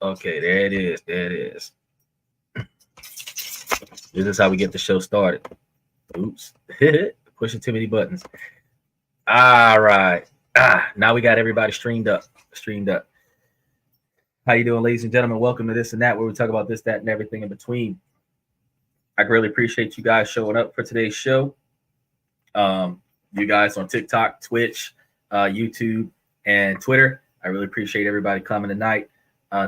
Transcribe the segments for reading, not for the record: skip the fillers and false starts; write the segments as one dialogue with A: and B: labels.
A: Okay, there it is. There it is. This is how we get the show started. Oops. Pushing too many buttons. All right. Now we got everybody streamed up. How you doing, ladies and gentlemen? Welcome to This and That, where we talk about this, that, and everything in between. I really appreciate you guys showing up for today's show. You guys on TikTok, Twitch, YouTube, and Twitter. I really appreciate everybody coming tonight.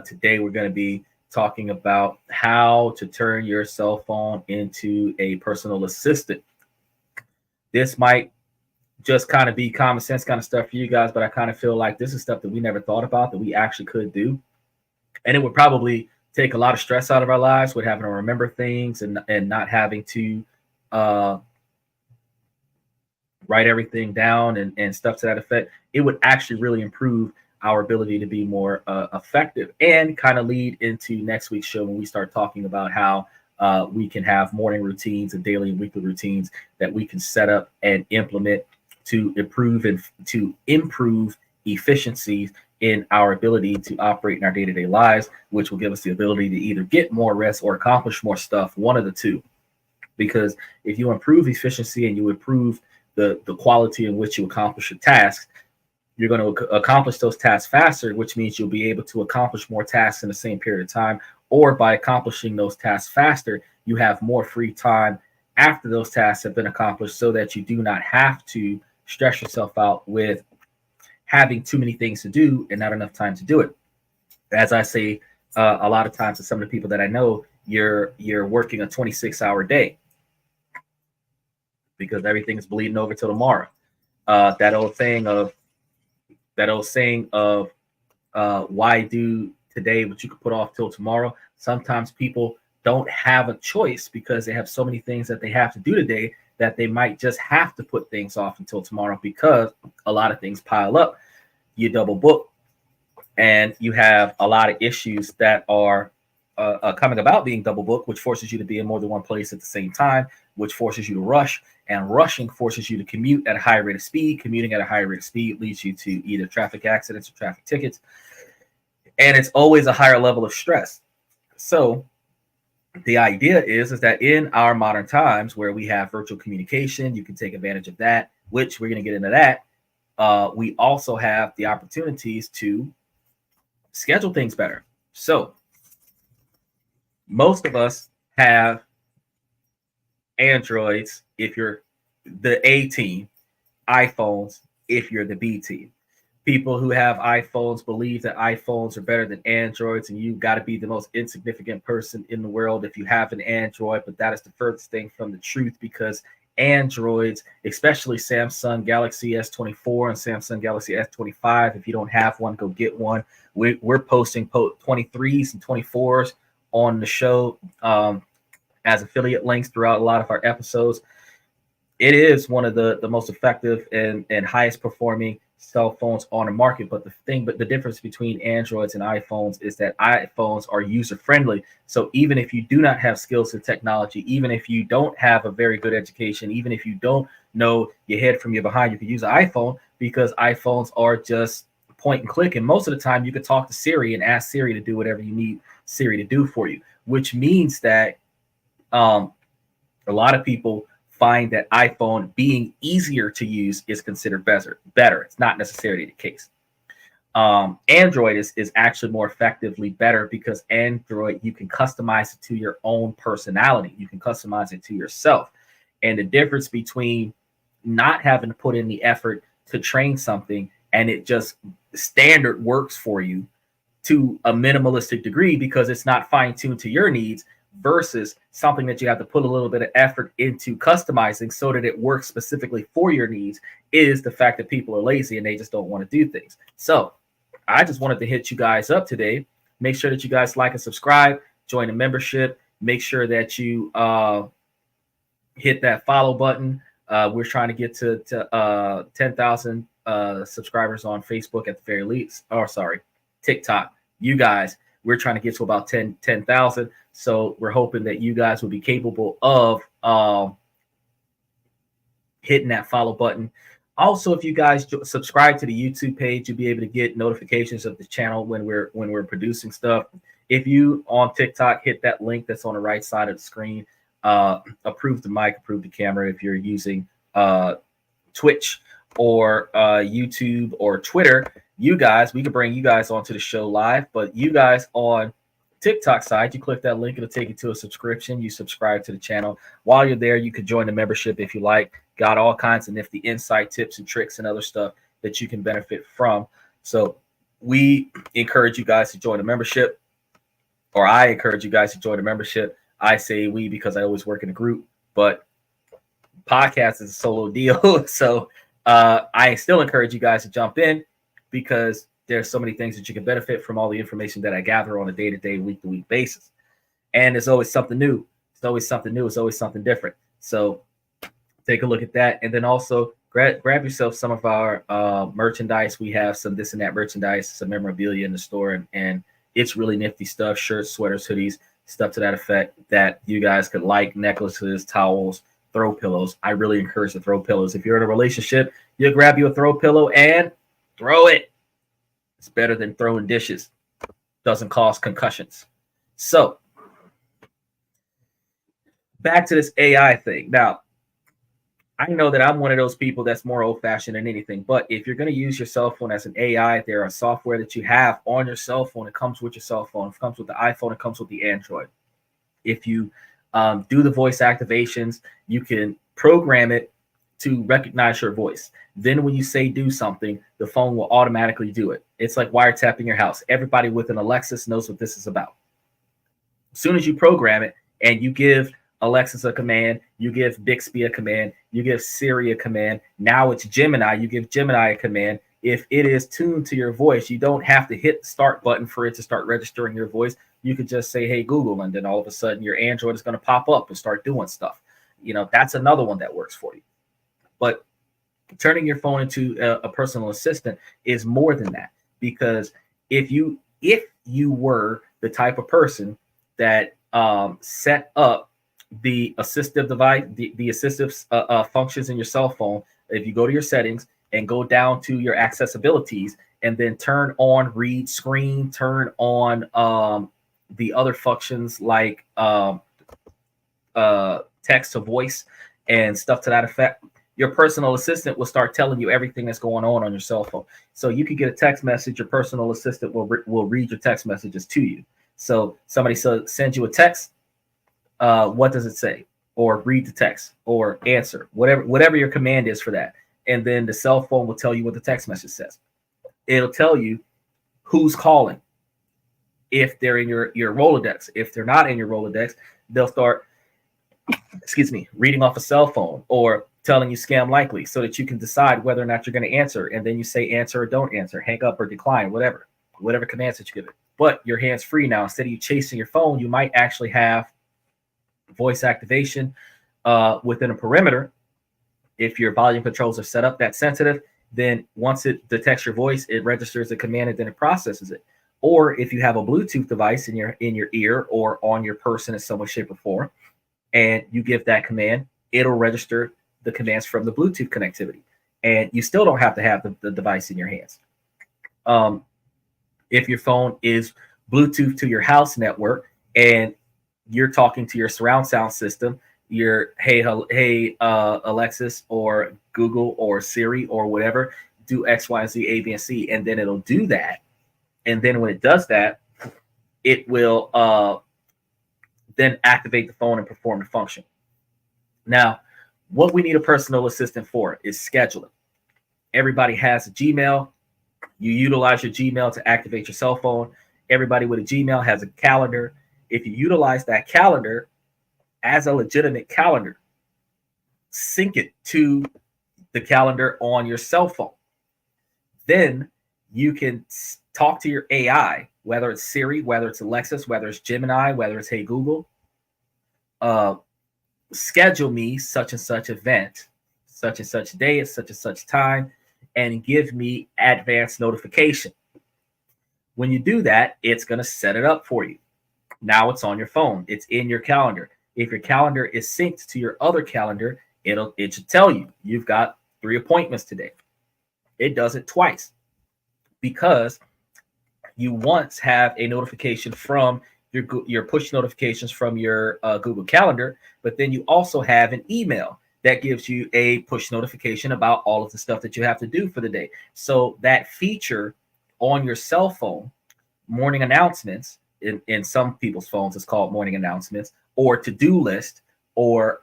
A: Today we're going to be talking about how to turn your cell phone into a personal assistant. This might just kind of be common sense kind of stuff for you guys, but I kind of feel like this is stuff that we never thought about that we actually could do. And it would probably take a lot of stress out of our lives with having to remember things and not having to write everything down and stuff to that effect. It would actually really improve our ability to be more effective and kind of lead into next week's show when we start talking about how we can have morning routines and daily and weekly routines that we can set up and implement to improve efficiencies in our ability to operate in our day-to-day lives, which will give us the ability to either get more rest or accomplish more stuff, one of the two. Because if you improve efficiency and you improve the quality in which you accomplish your tasks, you're going to accomplish those tasks faster, which means you'll be able to accomplish more tasks in the same period of time. Or by accomplishing those tasks faster, you have more free time after those tasks have been accomplished so that you do not have to stress yourself out with having too many things to do and not enough time to do it. As I say a lot of times to some of the people that I know, you're working a 26-hour day because everything is bleeding over till tomorrow. That old saying of why do today what you could put off till tomorrow? Sometimes people don't have a choice because they have so many things that they have to do today that they might just have to put things off until tomorrow because a lot of things pile up. You double book and you have a lot of issues that are coming about being double booked, which forces you to be in more than one place at the same time, which forces you to rush, and rushing forces you to commute at a higher rate of speed. Commuting at a higher rate of speed leads you to either traffic accidents or traffic tickets. And it's always a higher level of stress. So the idea is that in our modern times where we have virtual communication, you can take advantage of that, which we're going to get into that. We also have the opportunities to schedule things better. So most of us have Androids if you're the A team, iPhones if you're the B team. People who have iPhones believe that iPhones are better than Androids, and you've got to be the most insignificant person in the world if you have an Android. But that is the furthest thing from the truth, because Androids, especially Samsung Galaxy S24 and Samsung Galaxy S25, if you don't have one, go get one. We're posting 23s and 24s on the show as affiliate links throughout a lot of our episodes. It is one of the most effective and highest performing cell phones on the market. But the difference between Androids and iPhones is that iPhones are user friendly. So even if you do not have skills in technology, even if you don't have a very good education, even if you don't know your head from your behind, you can use an iPhone, because iPhones are just point and click. And most of the time you can talk to Siri and ask Siri to do whatever you need Siri to do for you, which means that a lot of people find that iPhone being easier to use is considered better. It's not necessarily the case. Android is actually more effectively better, because Android, you can customize it to your own personality. You can customize it to yourself. And the difference between not having to put in the effort to train something and it just standard works for you to a minimalistic degree because it's not fine-tuned to your needs, versus something that you have to put a little bit of effort into customizing so that it works specifically for your needs, is the fact that people are lazy and they just don't want to do things. So I just wanted to hit you guys up today. Make sure that you guys like and subscribe, join the membership, make sure that you hit that follow button. We're trying to get to 10,000 subscribers on Facebook at the very least. TikTok. You guys, we're trying to get to about 10,000. So we're hoping that you guys will be capable of hitting that follow button. Also, if you guys subscribe to the YouTube page, you'll be able to get notifications of the channel when we're producing stuff. If you on TikTok, hit that link that's on the right side of the screen. Approve the mic, approve the camera. If you're using Twitch or YouTube or Twitter, you guys, we can bring you guys onto the show live. But you guys on TikTok side, you click that link, it'll take you to a subscription. You subscribe to the channel. While you're there, you could join the membership if you like. Got all kinds of nifty insight tips and tricks and other stuff that you can benefit from. So we encourage you guys to join the membership, or I encourage you guys to join the membership. I say we because I always work in a group, but podcast is a solo deal. So I still encourage you guys to jump in because there's so many things that you can benefit from all the information that I gather on a day-to-day, week-to-week basis. And there's always something new. It's always something new. It's always something different. So take a look at that. And then also grab yourself some of our merchandise. We have some this and that merchandise, some memorabilia in the store. And it's really nifty stuff, shirts, sweaters, hoodies, stuff to that effect that you guys could like, necklaces, towels, throw pillows. I really encourage to throw pillows. If you're in a relationship, you'll grab you a throw pillow and throw it. It's better than throwing dishes. Doesn't cause concussions. So back to this AI thing. Now, I know that I'm one of those people that's more old-fashioned than anything, but if you're going to use your cell phone as an AI, there are software that you have on your cell phone. It comes with your cell phone. It comes with the iPhone. It comes with the Android. If you do the voice activations, you can program it to recognize your voice. Then when you say do something, the phone will automatically do it. It's like wiretapping your house. Everybody with an Alexis knows what this is about. As soon as you program it and you give Alexis a command, you give Bixby a command, you give Siri a command, now it's Gemini, you give Gemini a command. If it is tuned to your voice, you don't have to hit the start button for it to start registering your voice. You could just say, hey, Google, and then all of a sudden your Android is going to pop up and start doing stuff. You know, that's another one that works for you. But turning your phone into a personal assistant is more than that, because if you were the type of person that set up the assistive device, the assistive functions in your cell phone, if you go to your settings and go down to your accessibilities and then turn on read screen, turn on the other functions like text to voice and stuff to that effect, your personal assistant will start telling you everything that's going on your cell phone. So you could get a text message, your personal assistant will read your text messages to you. So somebody sends you a text, what does it say? Or read the text or answer, whatever your command is for that. And then the cell phone will tell you what the text message says. It'll tell you who's calling. If they're in your Rolodex. If they're not in your Rolodex, they'll start, reading off a cell phone or telling you scam likely so that you can decide whether or not you're going to answer. And then you say answer or don't answer, hang up or decline, whatever commands that you give it. But your hand's free now. Instead of you chasing your phone, you might actually have voice activation within a perimeter. If your volume controls are set up that sensitive, then once it detects your voice, it registers the command and then it processes it. Or if you have a Bluetooth device in your ear or on your person in some way, shape, or form, and you give that command, it'll register the commands from the Bluetooth connectivity. And you still don't have to have the device in your hands. If your phone is Bluetooth to your house network and you're talking to your surround sound system, your hey Alexis or Google or Siri or whatever, do X, Y, Z, A, B, and C, and then it'll do that. And then when it does that, it will then activate the phone and perform the function. Now, what we need a personal assistant for is scheduling. Everybody has a Gmail. You utilize your Gmail to activate your cell phone. Everybody with a Gmail has a calendar. If you utilize that calendar as a legitimate calendar, sync it to the calendar on your cell phone. Then you can talk to your AI, whether it's Siri, whether it's Alexis, whether it's Gemini, whether it's Hey Google, schedule me such and such event, such and such day at such and such time, and give me advanced notification. When you do that, it's going to set it up for you. Now it's on your phone. It's in your calendar. If your calendar is synced to your other calendar, it should tell you you've got 3 appointments today. It does it twice because you once have a notification from your push notifications from your Google Calendar, but then you also have an email that gives you a push notification about all of the stuff that you have to do for the day. So that feature on your cell phone, morning announcements, in some people's phones, it's called morning announcements, or to-do list, or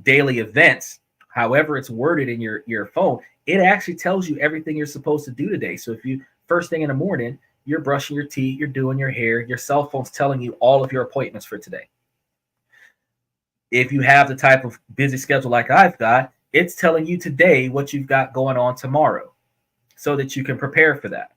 A: daily events, however it's worded in your phone, it actually tells you everything you're supposed to do today. So if you, first thing in the morning, you're brushing your teeth, you're doing your hair, your cell phone's telling you all of your appointments for today. If you have the type of busy schedule like I've got, it's telling you today what you've got going on tomorrow so that you can prepare for that,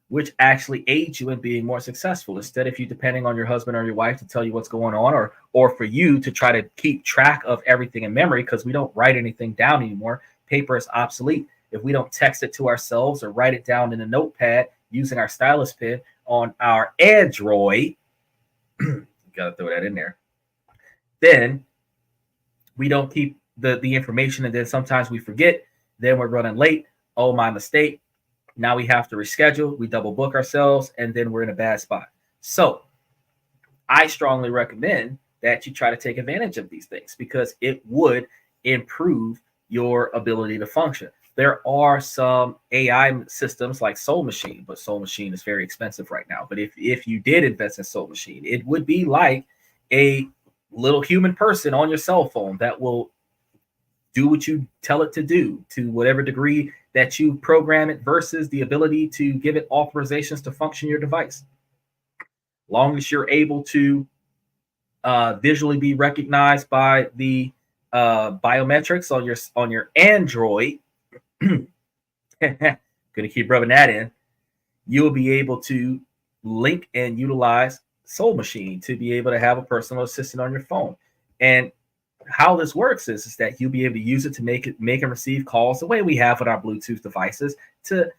A: which actually aids you in being more successful. Instead of you depending on your husband or your wife to tell you what's going on, or for you to try to keep track of everything in memory, because we don't write anything down anymore. Paper is obsolete. If we don't text it to ourselves or write it down in a notepad using our stylus pen on our Android, got to throw that in there, then we don't keep the information, and then sometimes we forget, then we're running late. Oh, my mistake. Now we have to reschedule, we double book ourselves, and then we're in a bad spot. So I strongly recommend that you try to take advantage of these things because it would improve your ability to function. There are some AI systems like Soul Machine, but Soul Machine is very expensive right now. But if you did invest in Soul Machine, it would be like a little human person on your cell phone that will do what you tell it to do to whatever degree that you program it, versus the ability to give it authorizations to function your device. Long as you're able to visually be recognized by the biometrics on your Android, gonna keep rubbing that in, you'll be able to link and utilize Soul Machine to be able to have a personal assistant on your phone. And how this works is that you'll be able to use it to make and receive calls the way we have with our Bluetooth devices, to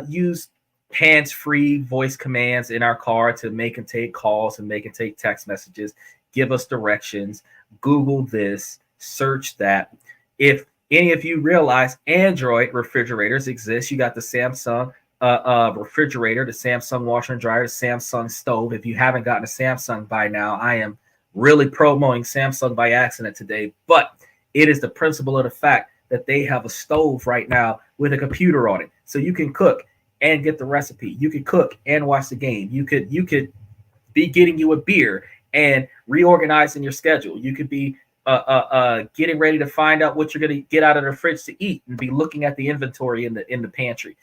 A: use hands-free voice commands in our car to make and take calls and make and take text messages, give us directions, Google this, search that. If any of you realize Android refrigerators exist, you got the Samsung refrigerator, the Samsung washer and dryer, the Samsung stove. If you haven't gotten a Samsung by now, I am really promoting Samsung by accident today, but it is the principle of the fact that they have a stove right now with a computer on it. So you can cook and get the recipe. You could cook and watch the game. You could be getting you a beer and reorganizing your schedule. You could be getting ready to find out what you're going to get out of the fridge to eat and be looking at the inventory in the pantry,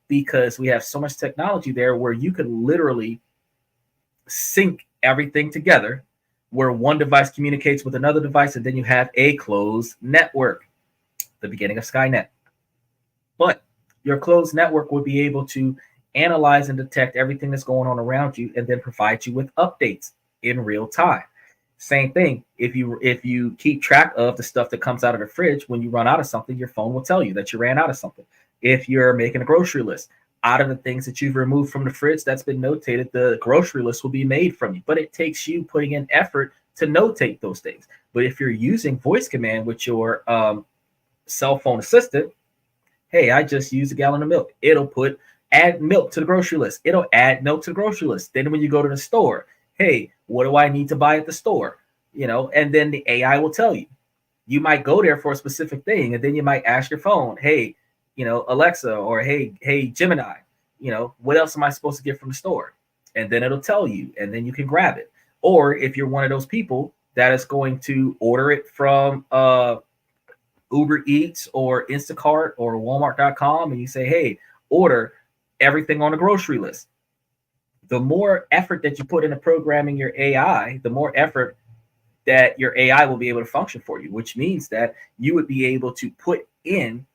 A: because we have so much technology there where you can literally sync everything together, where one device communicates with another device, and then you have a closed network, the beginning of Skynet. But your closed network will be able to analyze and detect everything that's going on around you and then provide you with updates in real time. Same thing, if you keep track of the stuff that comes out of the fridge, when you run out of something, your phone will tell you that you ran out of something. If you're making a grocery list, out of the things that you've removed from the fridge that's been notated, the grocery list will be made from you. But it takes you putting in effort to notate those things. But if you're using voice command with your cell phone assistant, hey, I just used a gallon of milk. It'll add milk to the grocery list. It'll add milk to the grocery list. Then when you go to the store, hey, what do I need to buy at the store? And then the AI will tell you. You might go there for a specific thing, and then you might ask your phone, hey, Alexa, or hey, Gemini, what else am I supposed to get from the store? And then it'll tell you, and then you can grab it. Or if you're one of those people that is going to order it from Uber Eats or Instacart or Walmart.com, and you say, hey, order everything on the grocery list. The more effort that you put into programming your AI, the more effort that your AI will be able to function for you, which means that you would be able to put in,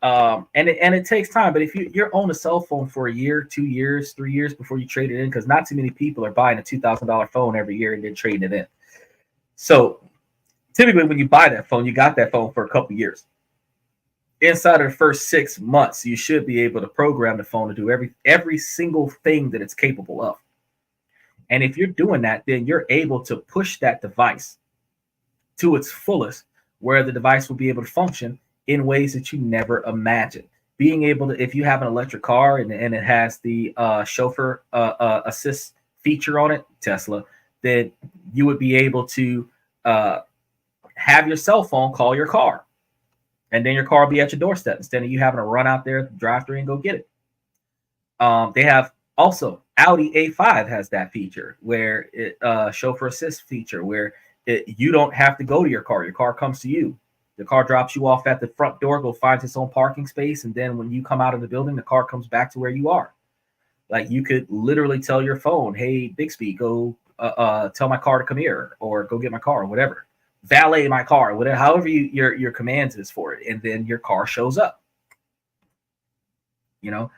A: and it takes time. But if you're on a cell phone for a year, 2 years, 3 years before you trade it in, because not too many people are buying a $2,000 phone every year and then trading it in. So typically when you buy that phone, you got that phone for a couple years. Inside of the first 6 months, you should be able to program the phone to do every single thing that it's capable of. And if you're doing that, then you're able to push that device to its fullest, where the device will be able to function in ways that you never imagined. Being able to, if you have an electric car and it has the chauffeur assist feature on it, Tesla, then you would be able to have your cell phone call your car, and then your car will be at your doorstep instead of you having to run out there, drive through, and go get it. They have also Audi A5 has that feature where it chauffeur assist feature where you don't have to go to your car comes to you. The car drops you off at the front door, go find its own parking space, and then when you come out of the building, the car comes back to where you are. Like you could literally tell your phone, "Hey, Bixby, go tell my car to come here, or go get my car, or whatever, valet my car, whatever, however your commands is for it," and then your car shows up. You know,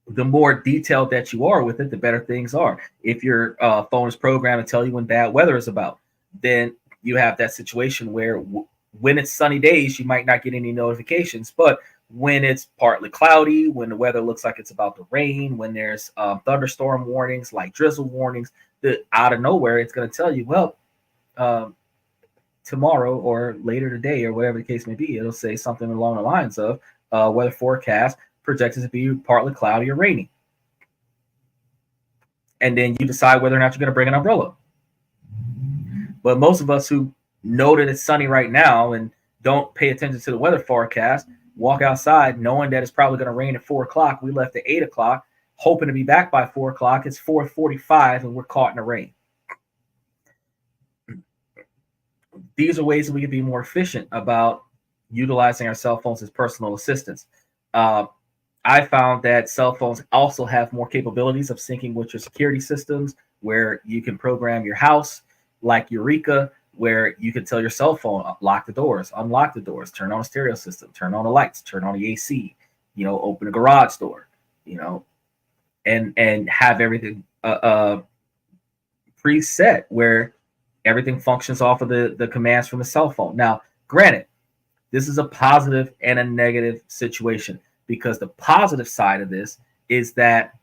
A: the more detailed that you are with it, the better things are. If your phone is programmed to tell you when bad weather is about, then you have that situation where when it's sunny days, you might not get any notifications. But when it's partly cloudy, when the weather looks like it's about to rain, when there's thunderstorm warnings, like drizzle warnings, that out of nowhere, it's going to tell you, well, tomorrow or later today, or whatever the case may be, it'll say something along the lines of weather forecast projected to be partly cloudy or rainy. And then you decide whether or not you're going to bring an umbrella. But most of us who know that it's sunny right now and don't pay attention to the weather forecast walk outside knowing that it's probably going to rain at 4 o'clock. We left at 8 o'clock, hoping to be back by 4 o'clock. It's 4:45 and we're caught in the rain. These are ways that we can be more efficient about utilizing our cell phones as personal assistants. I found that cell phones also have more capabilities of syncing with your security systems, where you can program your house like Eureka, where you can tell your cell phone, lock the doors, unlock the doors, turn on a stereo system, turn on the lights, turn on the AC, open a garage door, and have everything preset where everything functions off of the commands from the cell phone. Now, granted, this is a positive and a negative situation, because the positive side of this is that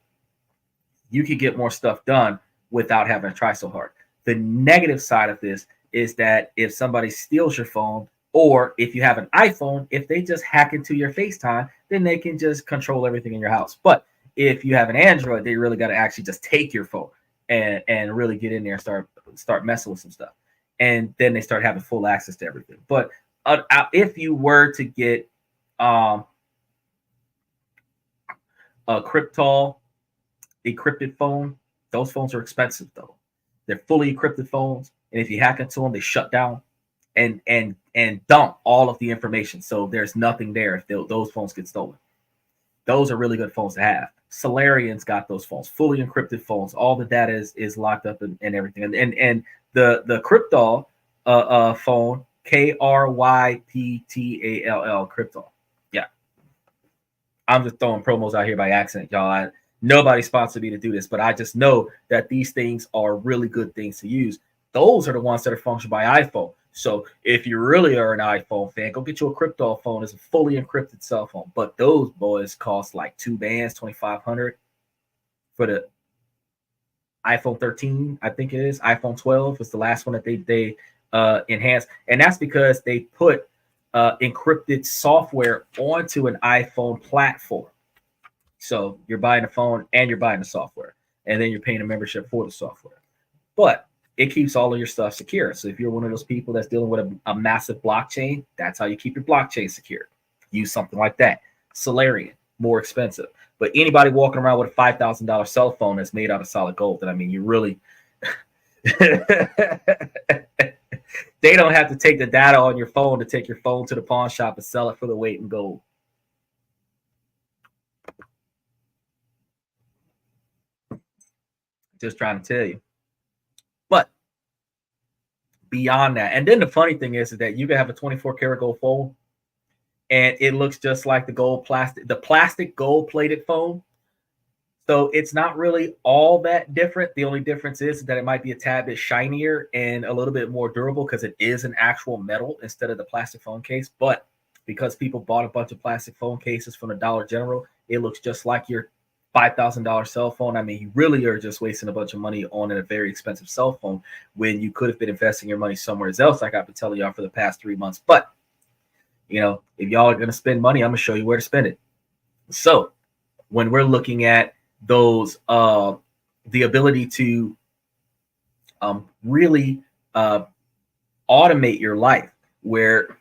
A: you can get more stuff done without having to try so hard. The negative side of this is that if somebody steals your phone, or if you have an iPhone, if they just hack into your FaceTime, then they can just control everything in your house. But if you have an Android, they really got to actually just take your phone and really get in there and start messing with some stuff. And then they start having full access to everything. But if you were to get a encrypted phone, those phones are expensive though. They're fully encrypted phones, and if you hack into them, they shut down and dump all of the information. So there's nothing there if those phones get stolen. Those are really good phones to have. Solarian's got those phones, fully encrypted phones. All the data is locked up and everything. And the Cryptol phone, Kryptall, Cryptol. Yeah, I'm just throwing promos out here by accident, y'all. Nobody sponsored me to do this, but I just know that these things are really good things to use. Those are the ones that are functioned by iPhone. So if you really are an iPhone fan, go get you a Cryptol phone. It's a fully encrypted cell phone. But those boys cost like 2 bands, $2,500 for the iPhone 13, I think it is. iPhone 12 is the last one that they enhanced. And that's because they put encrypted software onto an iPhone platform. So you're buying a phone and you're buying the software, and then you're paying a membership for the software. But it keeps all of your stuff secure. So if you're one of those people that's dealing with a massive blockchain, that's how you keep your blockchain secure. Use something like that. Solarian, more expensive. But anybody walking around with a $5,000 cell phone that's made out of solid gold, then I mean, you really they don't have to take the data on your phone to take your phone to the pawn shop and sell it for the weight in gold. Just trying to tell you. But beyond that, and then the funny thing is that you can have a 24 karat gold phone and it looks just like the plastic gold plated phone. So it's not really all that different. The only difference is that it might be a tad bit shinier and a little bit more durable because it is an actual metal instead of the plastic phone case. But because people bought a bunch of plastic phone cases from the Dollar General, it looks just like your $5,000 cell phone. I mean, you really are just wasting a bunch of money on a very expensive cell phone when you could have been investing your money somewhere else, like I've been telling y'all for the past 3 months. But if y'all are going to spend money, I'm going to show you where to spend it. So when we're looking at those, the ability to really automate your life, where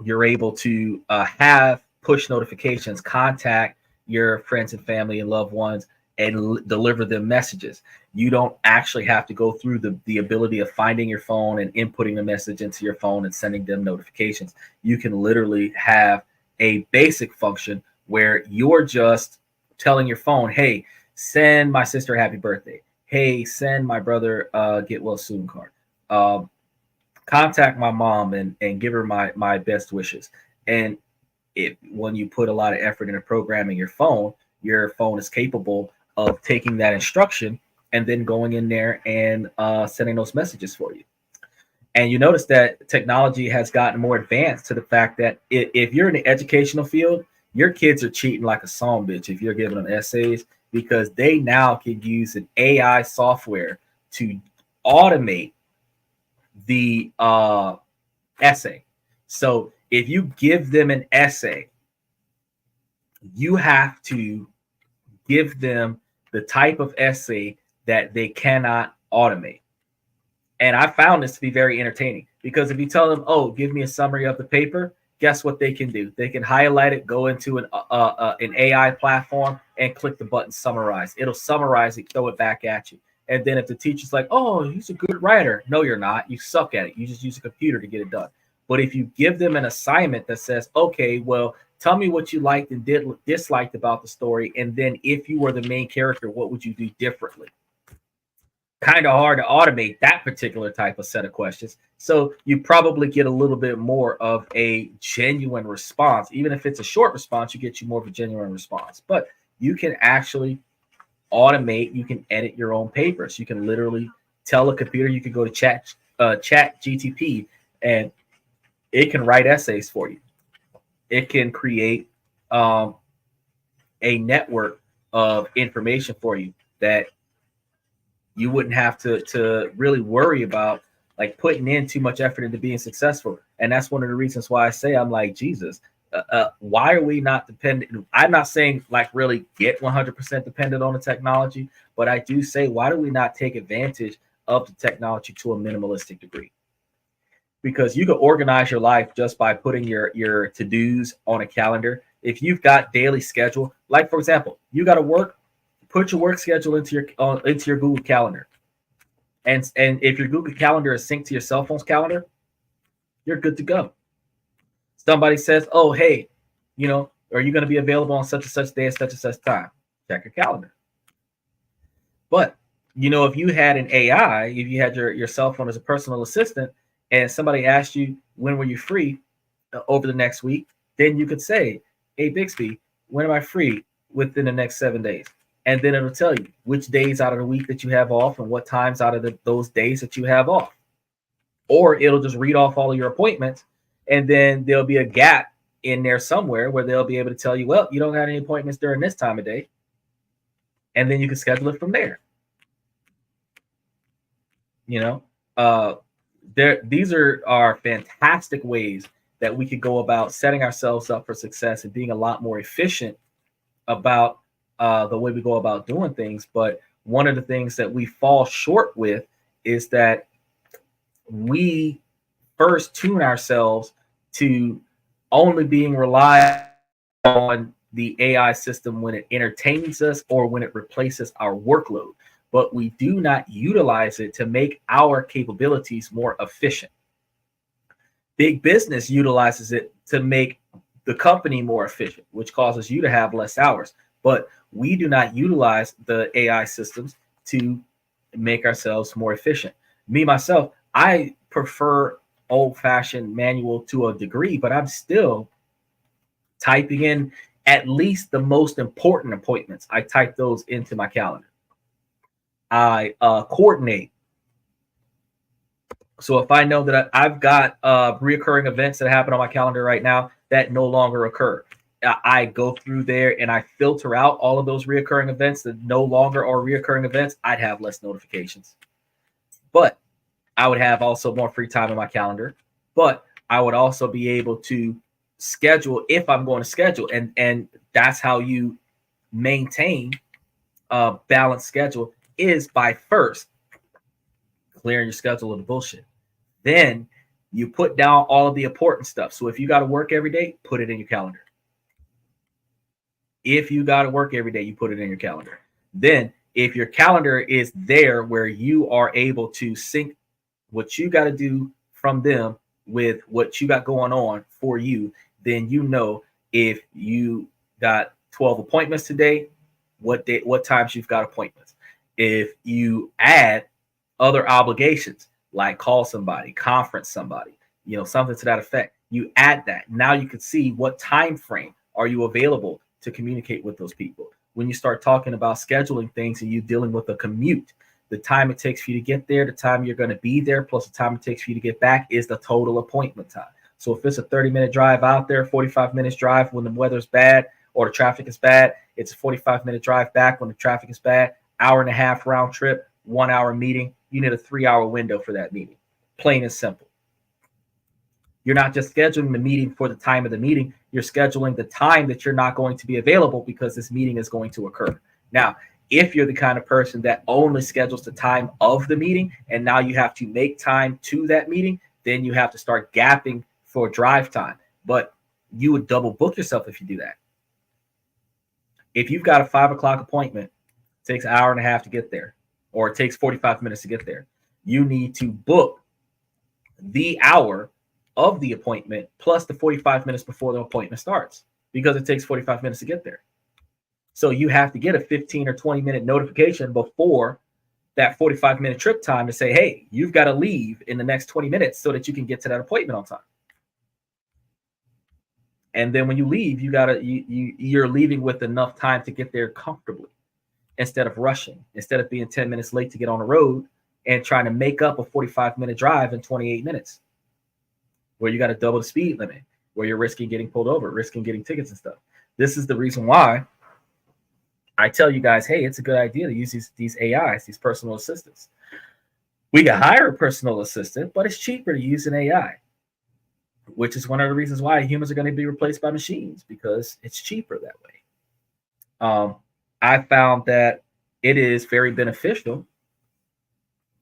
A: you're able to have push notifications, contact your friends and family and loved ones, and deliver them messages. You don't actually have to go through the ability of finding your phone and inputting a message into your phone and sending them notifications. You can literally have a basic function where you're just telling your phone, hey, send my sister a happy birthday. Hey, send my brother get well soon card. Contact my mom and give her my best wishes. And when you put a lot of effort into programming your phone is capable of taking that instruction and then going in there and sending those messages for you. And you notice that technology has gotten more advanced to the fact that if you're in the educational field, your kids are cheating like a son bitch if you're giving them essays, because they now can use an AI software to automate the essay. So if you give them an essay, you have to give them the type of essay that they cannot automate. And I found this to be very entertaining, because if you tell them, oh, give me a summary of the paper, guess what they can do? They can highlight it, go into an AI platform and click the button summarize. It'll summarize it, throw it back at you. And then if the teacher's like, oh, he's a good writer. No, you're not. You suck at it. You just use a computer to get it done. But if you give them an assignment that says, okay, well, tell me what you liked and disliked about the story. And then if you were the main character, what would you do differently? Kind of hard to automate that particular type of set of questions. So you probably get a little bit more of a genuine response. Even if it's a short response, you get more of a genuine response. But you can actually automate, you can edit your own papers. You can literally tell a computer, you can go to chat GTP, and it can write essays for you. It can create a network of information for you that you wouldn't have to really worry about, like putting in too much effort into being successful. And that's one of the reasons why I say, I'm like, Jesus, why are we not dependent? I'm not saying like really get 100% dependent on the technology, but I do say, why do we not take advantage of the technology to a minimalistic degree? Because you can organize your life just by putting your to-dos on a calendar. If you've got daily schedule, like for example, you got to work, put your work schedule into your Google Calendar. And if your Google Calendar is synced to your cell phone's calendar, you're good to go. Somebody says, oh, hey, are you going to be available on such and such day at such and such time? Check your calendar. But, if you had an AI, if you had your cell phone as a personal assistant, and somebody asked you, when were you free over the next week? Then you could say, hey, Bixby, when am I free within the next 7 days? And then it'll tell you which days out of the week that you have off and what times out of those days that you have off. Or it'll just read off all of your appointments, and then there'll be a gap in there somewhere where they'll be able to tell you, well, you don't have any appointments during this time of day. And then you can schedule it from there. These are fantastic ways that we could go about setting ourselves up for success and being a lot more efficient about the way we go about doing things. But one of the things that we fall short with is that we first tune ourselves to only being reliant on the AI system when it entertains us or when it replaces our workload, but we do not utilize it to make our capabilities more efficient. Big business utilizes it to make the company more efficient, which causes you to have less hours. But we do not utilize the AI systems to make ourselves more efficient. Me, myself, I prefer old-fashioned manual to a degree, but I'm still typing in at least the most important appointments. I type those into my calendar. I coordinate. So if I know that I've got reoccurring events that happen on my calendar right now that no longer occur, I go through there and I filter out all of those reoccurring events that no longer are reoccurring events. I'd have less notifications, but I would have also more free time in my calendar. But I would also be able to schedule if I'm going to schedule. And that's how you maintain a balanced schedule, is by first clearing your schedule of the bullshit. Then you put down all of the important stuff. So if you got to work every day, put it in your calendar. If you got to work every day, you put it in your calendar. Then if your calendar is there where you are able to sync what you got to do from them with what you got going on for you, then you know if you got 12 appointments today, what times you've got appointments. If you add other obligations, like call somebody, conference somebody, something to that effect, you add that. Now you can see what time frame are you available to communicate with those people. When you start talking about scheduling things and you dealing with a commute, the time it takes for you to get there, the time you're going to be there, plus the time it takes for you to get back is the total appointment time. So if it's a 30-minute drive out there, 45 minutes drive when the weather's bad or the traffic is bad, it's a 45-minute drive back when the traffic is bad, hour and a half round trip, 1 hour meeting. You need a 3-hour window for that meeting. Plain and simple. You're not just scheduling the meeting for the time of the meeting. You're scheduling the time that you're not going to be available because this meeting is going to occur. Now, if you're the kind of person that only schedules the time of the meeting and now you have to make time to that meeting, then you have to start gapping for drive time. But you would double book yourself if you do that. If you've got a 5 o'clock appointment, it takes an hour and a half to get there, or it takes 45 minutes to get there. You need to book the hour of the appointment plus the 45 minutes before the appointment starts, because it takes 45 minutes to get there. So you have to get a 15 or 20-minute notification before that 45-minute trip time to say, hey, you've got to leave in the next 20 minutes so that you can get to that appointment on time. And then when you leave, you're leaving with enough time to get there comfortably instead of rushing, instead of being 10 minutes late to get on the road and trying to make up a 45-minute drive in 28 minutes, where you got to double the speed limit, where you're risking getting pulled over, risking getting tickets and stuff. This is the reason why I tell you guys, hey, it's a good idea to use these AIs, these personal assistants. We can hire a personal assistant, but it's cheaper to use an AI, which is one of the reasons why humans are going to be replaced by machines, because it's cheaper that way. I found that it is very beneficial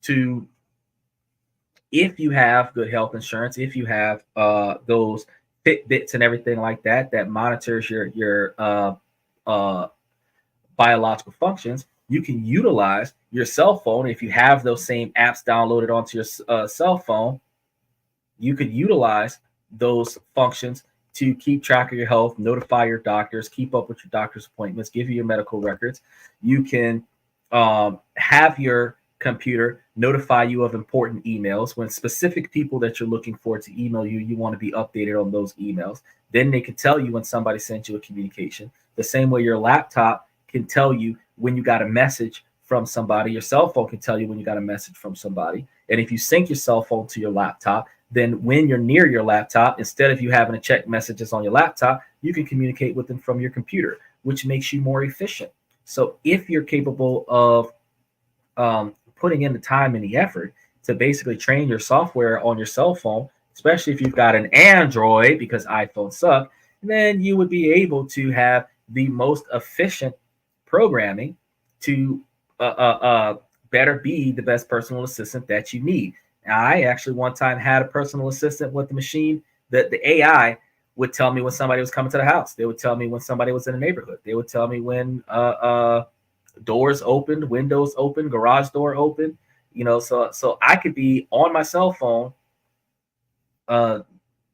A: to, if you have good health insurance, if you have those Fitbits and everything like that, that monitors your biological functions, you can utilize your cell phone. If you have those same apps downloaded onto your cell phone, you could utilize those functions to keep track of your health, notify your doctors, keep up with your doctor's appointments, give you your medical records. You can have your computer notify you of important emails. When specific people that you're looking for to email you, you want to be updated on those emails. Then they can tell you when somebody sends you a communication. The same way your laptop can tell you when you got a message from somebody, your cell phone can tell you when you got a message from somebody. And if you sync your cell phone to your laptop, then when you're near your laptop, instead of you having to check messages on your laptop, you can communicate with them from your computer, which makes you more efficient. So if you're capable of putting in the time and the effort to basically train your software on your cell phone, especially if you've got an Android, because iPhones suck, then you would be able to have the most efficient programming to better be the best personal assistant that you need. Now, I actually one time had a personal assistant with the machine that the AI would tell me when somebody was coming to the house. They would tell me when somebody was in the neighborhood. They would tell me when doors opened, windows open, garage door open, so I could be on my cell phone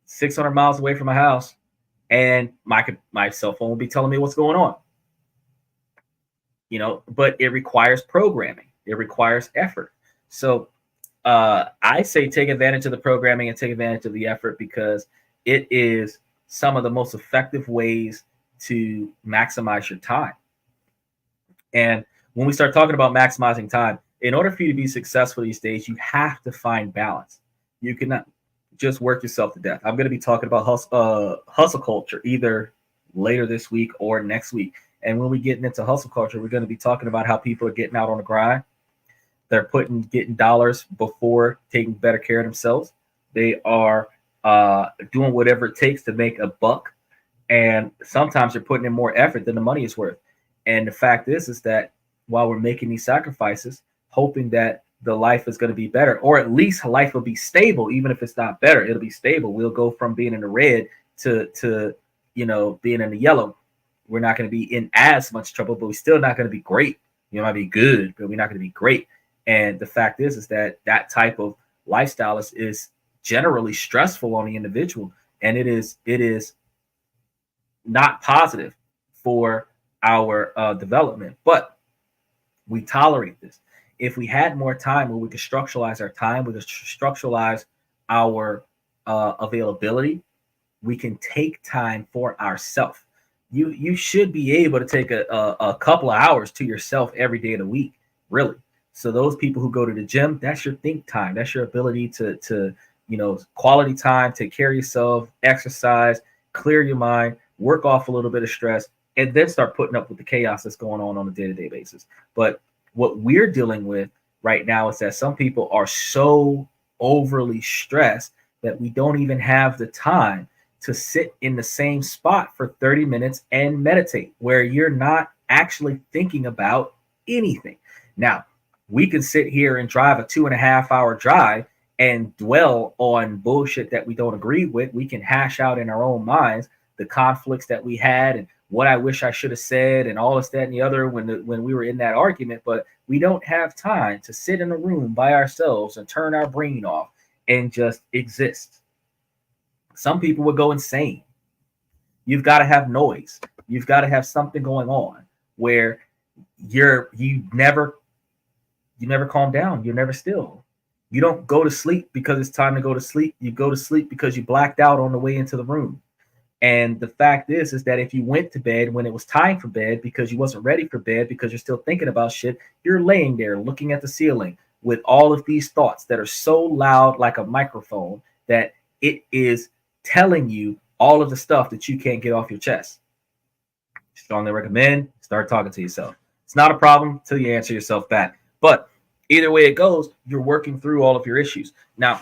A: 600 miles away from my house, and my cell phone will be telling me what's going on. But it requires programming. It requires effort. So I say take advantage of the programming and take advantage of the effort, because it is some of the most effective ways to maximize your time. And when we start talking about maximizing time, in order for you to be successful these days, you have to find balance. You cannot just work yourself to death. I'm going to be talking about hustle culture either later this week or next week. And when we get into hustle culture, we're going to be talking about how people are getting out on the grind. They're getting dollars before taking better care of themselves. They are doing whatever it takes to make a buck. And sometimes you're putting in more effort than the money is worth. And the fact is that while we're making these sacrifices, hoping that the life is going to be better, or at least life will be stable, even if it's not better, it'll be stable. We'll go from being in the red to being in the yellow. We're not going to be in as much trouble, but we're still not going to be great. Might be good, but we're not going to be great. And the fact is that type of lifestyle is generally stressful on the individual, and it is not positive for our development. But we tolerate this. If we had more time where we could structuralize our time, we could structuralize our availability, we can take time for ourselves. You should be able to take a couple of hours to yourself every day of the week, really. So those people who go to the gym, that's your think time. That's your ability to quality time, take care of yourself, exercise, clear your mind, work off a little bit of stress, and then start putting up with the chaos that's going on a day-to-day basis. But what we're dealing with right now is that some people are so overly stressed that we don't even have the time to sit in the same spot for 30 minutes and meditate, where you're not actually thinking about anything. Now, we can sit here and drive a 2.5-hour drive and dwell on bullshit that we don't agree with. We can hash out in our own minds the conflicts that we had and what I wish I should have said and all this, that, and the other when we were in that argument. But we don't have time to sit in a room by ourselves and turn our brain off and just exist. Some people would go insane. You've got to have noise. You've got to have something going on where you never calm down. You're never still. You don't go to sleep because it's time to go to sleep. You go to sleep because you blacked out on the way into the room. And the fact is that if you went to bed when it was time for bed because you wasn't ready for bed because you're still thinking about shit, you're laying there looking at the ceiling with all of these thoughts that are so loud like a microphone that it is telling you all of the stuff that you can't get off your chest. Strongly recommend start talking to yourself. It's not a problem till you answer yourself back. But either way it goes, you're working through all of your issues. Now,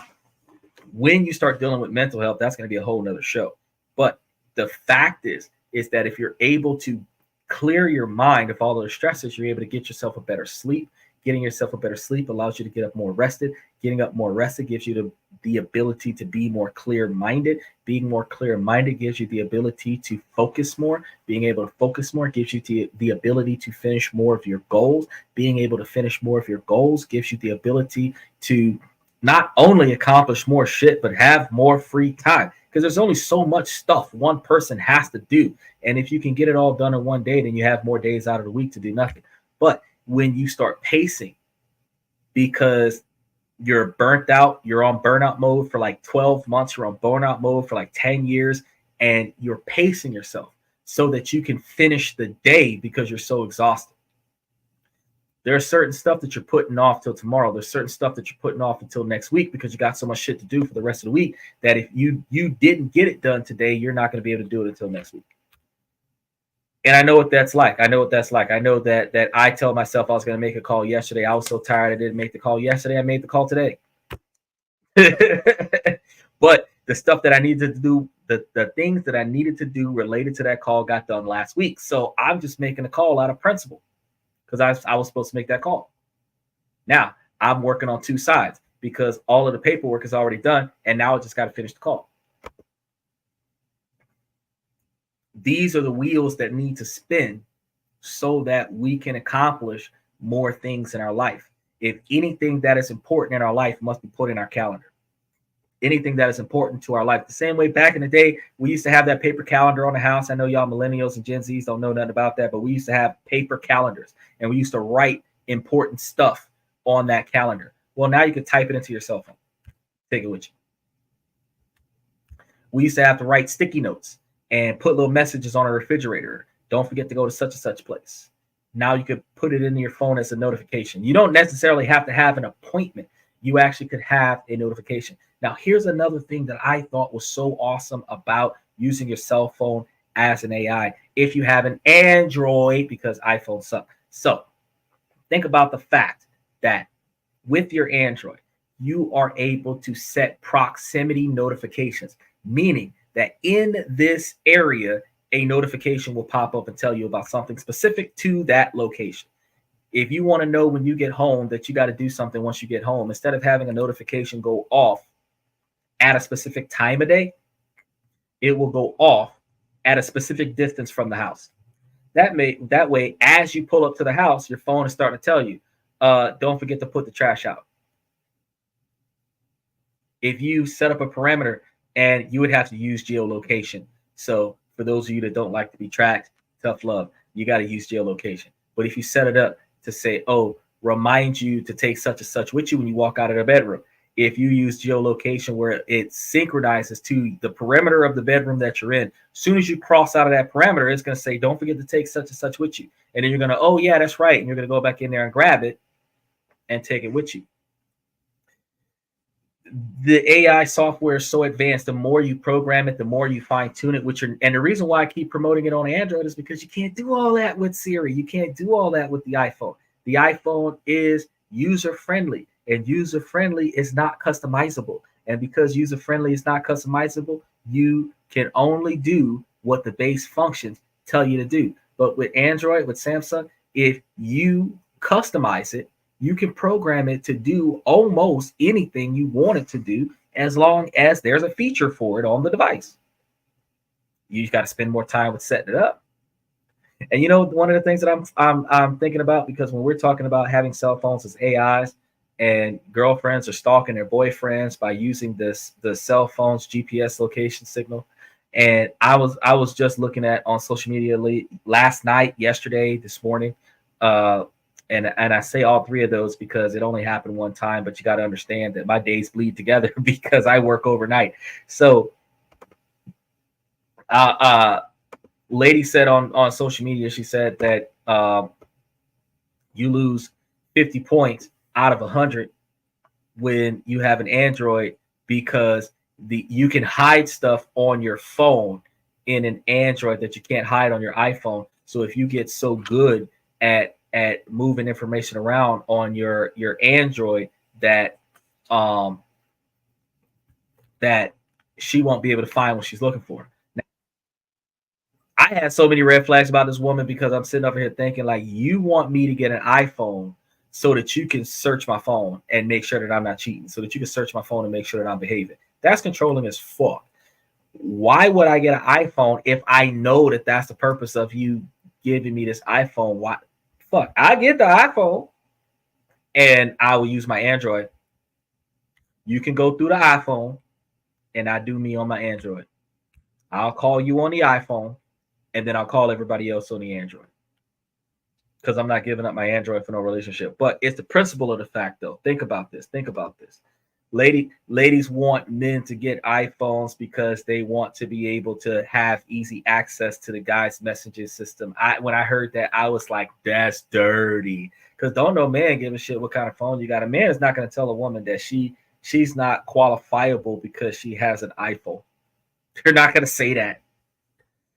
A: when you start dealing with mental health, that's going to be a whole nother show. But the fact is that if you're able to clear your mind of all those stresses, you're able to get yourself a better sleep. Getting yourself a better sleep allows you to get up more rested. Getting up more rested gives you the ability to be more clear-minded. Being more clear-minded gives you the ability to focus more. Being able to focus more gives you the ability to finish more of your goals. Being able to finish more of your goals gives you the ability to not only accomplish more shit, but have more free time. Because there's only so much stuff one person has to do. And if you can get it all done in one day, then you have more days out of the week to do nothing. But when you start pacing because you're burnt out, you're on burnout mode for like 12 months, you're on burnout mode for like 10 years, and you're pacing yourself so that you can finish the day because you're so exhausted. There's certain stuff that you're putting off till tomorrow. There's certain stuff that you're putting off until next week because you got so much shit to do for the rest of the week that if you didn't get it done today, you're not going to be able to do it until next week. And I know what that's like. I know that I tell myself I was going to make a call yesterday. I was so tired I didn't make the call yesterday. I made the call today. But the stuff that I needed to do, the things that I needed to do related to that call got done last week. So I'm just making a call out of principle because I was supposed to make that call. Now I'm working on two sides because all of the paperwork is already done. And now I just got to finish the call. These are the wheels that need to spin so that we can accomplish more things in our life. If anything that is important in our life must be put in our calendar. Anything that is important to our life. The same way back in the day, we used to have that paper calendar on the house. I know y'all millennials and Gen Zs don't know nothing about that, but we used to have paper calendars and we used to write important stuff on that calendar. Well, now you can type it into your cell phone. Take it with you. We used to have to write sticky notes and put little messages on a refrigerator. Don't forget to go to such and such place. Now you could put it in your phone as a notification. You don't necessarily have to have an appointment. You actually could have a notification. Now, here's another thing that I thought was so awesome about using your cell phone as an AI. If you have an Android, because iPhones suck. So think about the fact that with your Android, you are able to set proximity notifications, meaning that in this area, a notification will pop up and tell you about something specific to that location. If you want to know when you get home that you got to do something once you get home, instead of having a notification go off at a specific time of day, it will go off at a specific distance from the house. That way, as you pull up to the house, your phone is starting to tell you, don't forget to put the trash out. If you set up a parameter, and you would have to use geolocation. So for those of you that don't like to be tracked, tough love, you got to use geolocation. But if you set it up to say, oh, remind you to take such and such with you when you walk out of the bedroom. If you use geolocation where it synchronizes to the perimeter of the bedroom that you're in, as soon as you cross out of that parameter, it's going to say, don't forget to take such and such with you. And then you're going to, oh, yeah, that's right. And you're going to go back in there and grab it and take it with you. The AI software is so advanced. The more you program it, the more you fine tune it. And the reason why I keep promoting it on Android is because you can't do all that with Siri. You can't do all that with the iPhone. The iPhone is user friendly, and user friendly is not customizable. And because user friendly is not customizable, you can only do what the base functions tell you to do. But with Android, with Samsung, if you customize it, you can program it to do almost anything you want it to do, as long as there's a feature for it on the device. You just got to spend more time with setting it up. And you know, one of the things that I'm thinking about, because when we're talking about having cell phones as AIs, and girlfriends are stalking their boyfriends by using the cell phone's GPS location signal. And I was just looking at on social media last night, yesterday, this morning. And I say all three of those because it only happened one time, but you got to understand that my days bleed together because I work overnight. So lady said on social media, she said that you lose 50 points out of 100 when you have an Android, because you can hide stuff on your phone in an Android that you can't hide on your iPhone. So if you get so good at moving information around on your Android that that she won't be able to find what she's looking for. Now, I had so many red flags about this woman because I'm sitting over here thinking, like, you want me to get an iPhone so that you can search my phone and make sure that I'm not cheating, so that you can search my phone and make sure that I'm behaving. That's controlling as fuck. Why would I get an iPhone if I know that that's the purpose of you giving me this iPhone? Why? Fuck, I get the iPhone and I will use my Android. You can go through the iPhone and I do me on my Android. I'll call you on the iPhone and then I'll call everybody else on the Android, because I'm not giving up my Android for no relationship. But it's the principle of the fact, though. Think about this. Think about this. Ladies want men to get iPhones because they want to be able to have easy access to the guy's messaging system. When I heard that, I was like, that's dirty. Because don't no man give a shit what kind of phone you got. A man is not going to tell a woman that she's not qualifiable because she has an iPhone. They're not going to say that.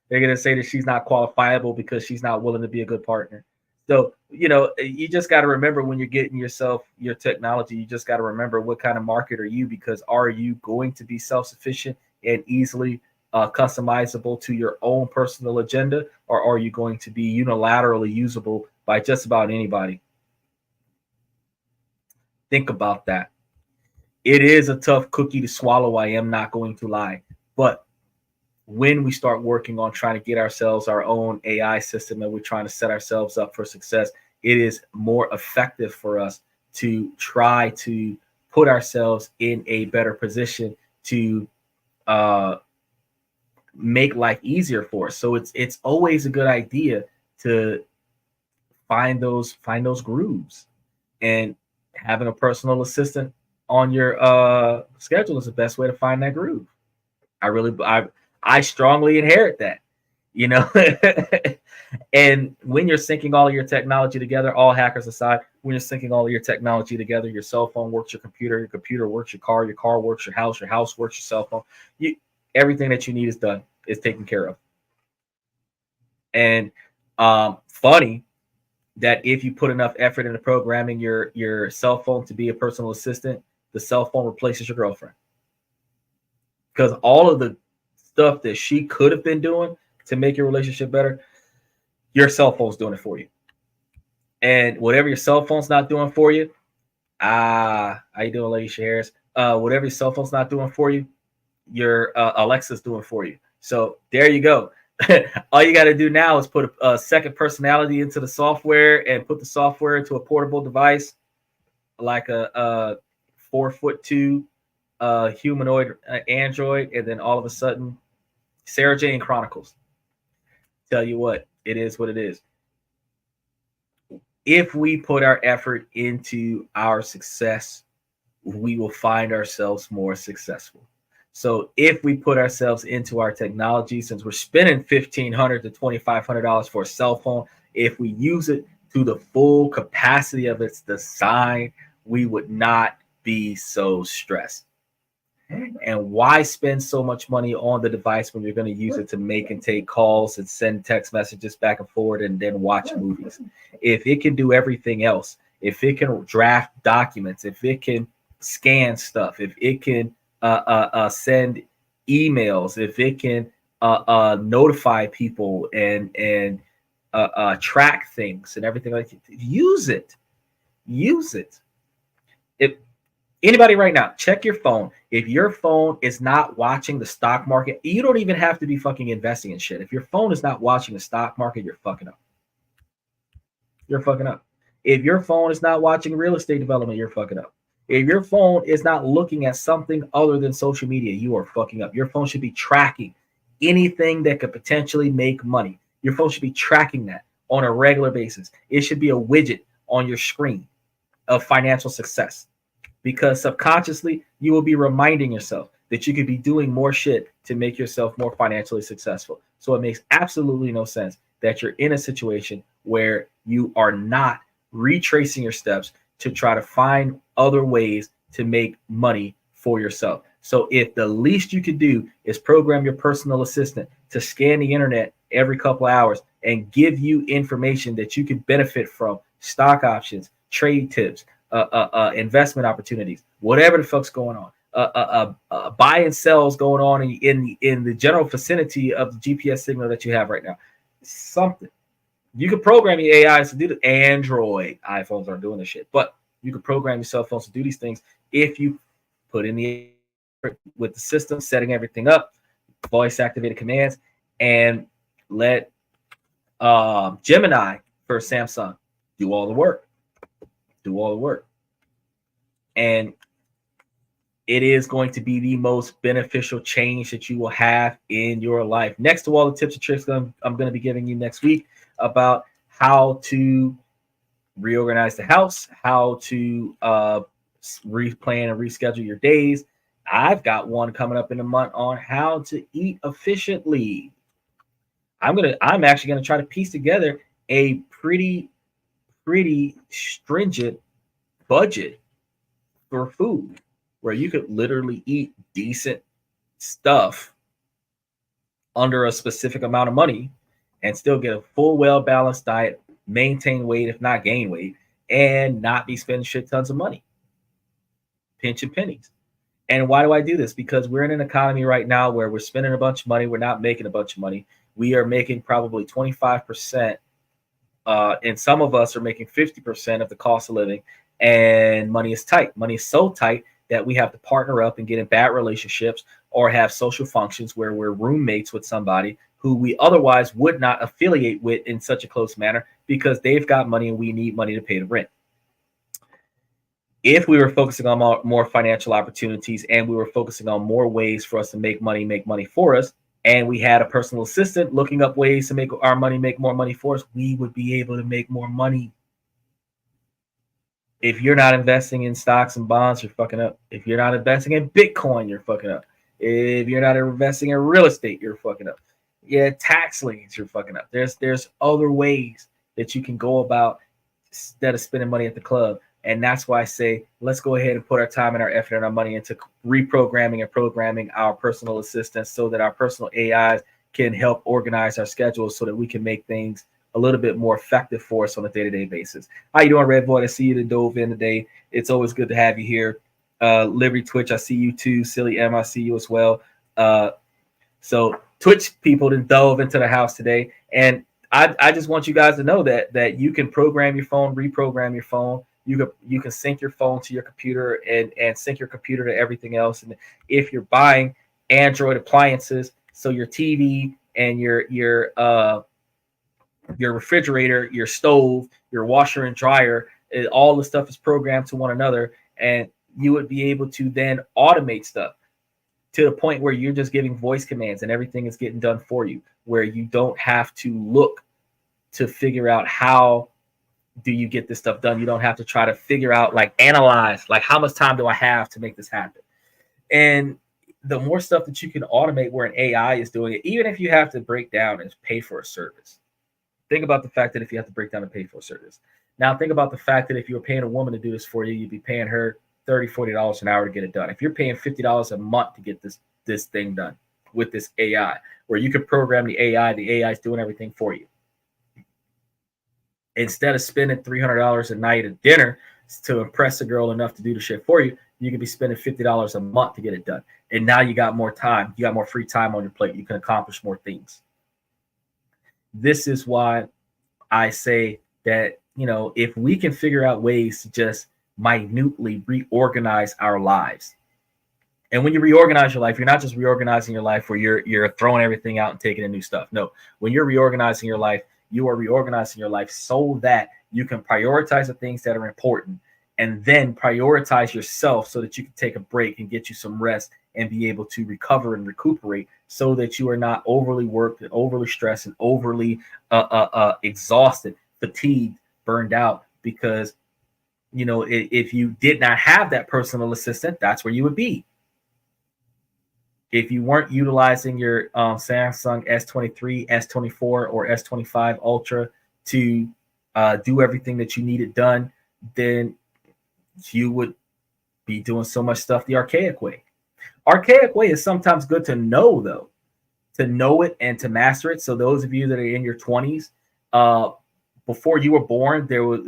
A: They're going to say that she's not qualifiable because she's not willing to be a good partner. So, you know, you just got to remember when you're getting yourself your technology, you just got to remember what kind of market are you, because are you going to be self-sufficient and easily customizable to your own personal agenda, or are you going to be unilaterally usable by just about anybody? Think about that. It is a tough cookie to swallow, I am not going to lie. But when we start working on trying to get ourselves our own AI system and we're trying to set ourselves up for success, it is more effective for us to try to put ourselves in a better position to make life easier for us. So it's always a good idea to find those grooves, and having a personal assistant on your schedule is the best way to find that groove. I strongly inherit that, you know. And when you're syncing all of your technology together, all hackers aside, when you're syncing all of your technology together, your cell phone works your computer works your car works your house works your cell phone. Everything that you need is done, is taken care of. And funny that if you put enough effort into programming your cell phone to be a personal assistant, the cell phone replaces your girlfriend. Because all of the stuff that she could have been doing to make your relationship better, your cell phone's doing it for you. And whatever your cell phone's not doing for you, how you doing, Lady Shares? Whatever your cell phone's not doing for you, your Alexa's doing for you. So there you go. All you got to do now is put a second personality into the software and put the software into a portable device, like a 4'2" humanoid android, and then all of a sudden, Sarah Jane Chronicles. Tell you what, it is what it is. If we put our effort into our success, we will find ourselves more successful. So if we put ourselves into our technology, since we're spending $1,500 to $2,500 for a cell phone, if we use it to the full capacity of its design, we would not be so stressed. And why spend so much money on the device when you're going to use it to make and take calls and send text messages back and forward and then watch movies? If it can do everything else, if it can draft documents, if it can scan stuff, if it can send emails, if it can notify people and track things and everything like that, use it. If anybody right now, check your phone. If your phone is not watching the stock market, you don't even have to be fucking investing in shit. If your phone is not watching the stock market, you're fucking up. You're fucking up. If your phone is not watching real estate development, you're fucking up. If your phone is not looking at something other than social media, you are fucking up. Your phone should be tracking anything that could potentially make money. Your phone should be tracking that on a regular basis. It should be a widget on your screen of financial success, because subconsciously you will be reminding yourself that you could be doing more shit to make yourself more financially successful. So it makes absolutely no sense that you're in a situation where you are not retracing your steps to try to find other ways to make money for yourself. So if the least you could do is program your personal assistant to scan the internet every couple of hours and give you information that you can benefit from, stock options, trade tips, investment opportunities, whatever the fuck's going on, buy and sells going on in the general vicinity of the GPS signal that you have right now, something. You can program your AIs to do the Android. iPhones aren't doing this shit, but you can program your cell phones to do these things if you put in the with the system, setting everything up, voice activated commands, and let Gemini for Samsung do all the work. And it is going to be the most beneficial change that you will have in your life. Next to all the tips and tricks I'm going to be giving you next week about how to reorganize the house, how to replan and reschedule your days. I've got one coming up in a month on how to eat efficiently. I'm actually going to try to piece together a pretty stringent budget for food where you could literally eat decent stuff under a specific amount of money and still get a full, well-balanced diet, maintain weight, if not gain weight, and not be spending shit tons of money, pinching pennies. And why do I do this? Because we're in an economy right now where we're spending a bunch of money. We're not making a bunch of money. We are making probably 25%. And some of us are making 50% of the cost of living, and money is tight. Money is so tight that we have to partner up and get in bad relationships or have social functions where we're roommates with somebody who we otherwise would not affiliate with in such a close manner because they've got money and we need money to pay the rent. If we were focusing on more financial opportunities and we were focusing on more ways for us to make money for us, and we had a personal assistant looking up ways to make our money make more money for us, we would be able to make more money. If you're not investing in stocks and bonds, you're fucking up. If you're not investing in Bitcoin, you're fucking up. If you're not investing in real estate, you're fucking up. Yeah, tax liens, you're fucking up. There's other ways that you can go about instead of spending money at the club. And that's why I say, let's go ahead and put our time and our effort and our money into reprogramming and programming our personal assistants so that our personal AIs can help organize our schedules so that we can make things a little bit more effective for us on a day-to-day basis. How you doing, Red Boy? I see you that dove in today. It's always good to have you here. Liberty Twitch, I see you too. Silly M, I see you as well. So Twitch people didn't dove into the house today, and I just want you guys to know that you can program your phone, reprogram your phone. You can sync your phone to your computer and sync your computer to everything else. And if you're buying Android appliances, so your TV and your refrigerator, your stove, your washer and dryer, all the stuff is programmed to one another, and you would be able to then automate stuff to the point where you're just giving voice commands and everything is getting done for you, where you don't have to look to figure out how do you get this stuff done. You don't have to try to figure out, like, analyze, like, how much time do I have to make this happen? And the more stuff that you can automate where an AI is doing it, even if you have to break down and pay for a service. Think about the fact that if you have to break down and pay for a service. Now think about the fact that if you were paying a woman to do this for you, you'd be paying her $30, $40 an hour to get it done. If you're paying $50 a month to get this thing done with this AI, where you can program the AI is doing everything for you. Instead of spending $300 a night at dinner to impress a girl enough to do the shit for you, you could be spending $50 a month to get it done. And now you got more time. You got more free time on your plate. You can accomplish more things. This is why I say that, if we can figure out ways to just minutely reorganize our lives. And when you reorganize your life, you're not just reorganizing your life where you're throwing everything out and taking in new stuff. No, when you're reorganizing your life, you are reorganizing your life so that you can prioritize the things that are important, and then prioritize yourself so that you can take a break and get you some rest and be able to recover and recuperate, so that you are not overly worked and overly stressed and overly exhausted, fatigued, burned out. Because, if you did not have that personal assistant, that's where you would be. If you weren't utilizing your Samsung S23, S24, or S25 Ultra to do everything that you needed done, then you would be doing so much stuff the archaic way. Archaic way is sometimes good to know, though, to know it and to master it. So those of you that are in your 20s, before you were born,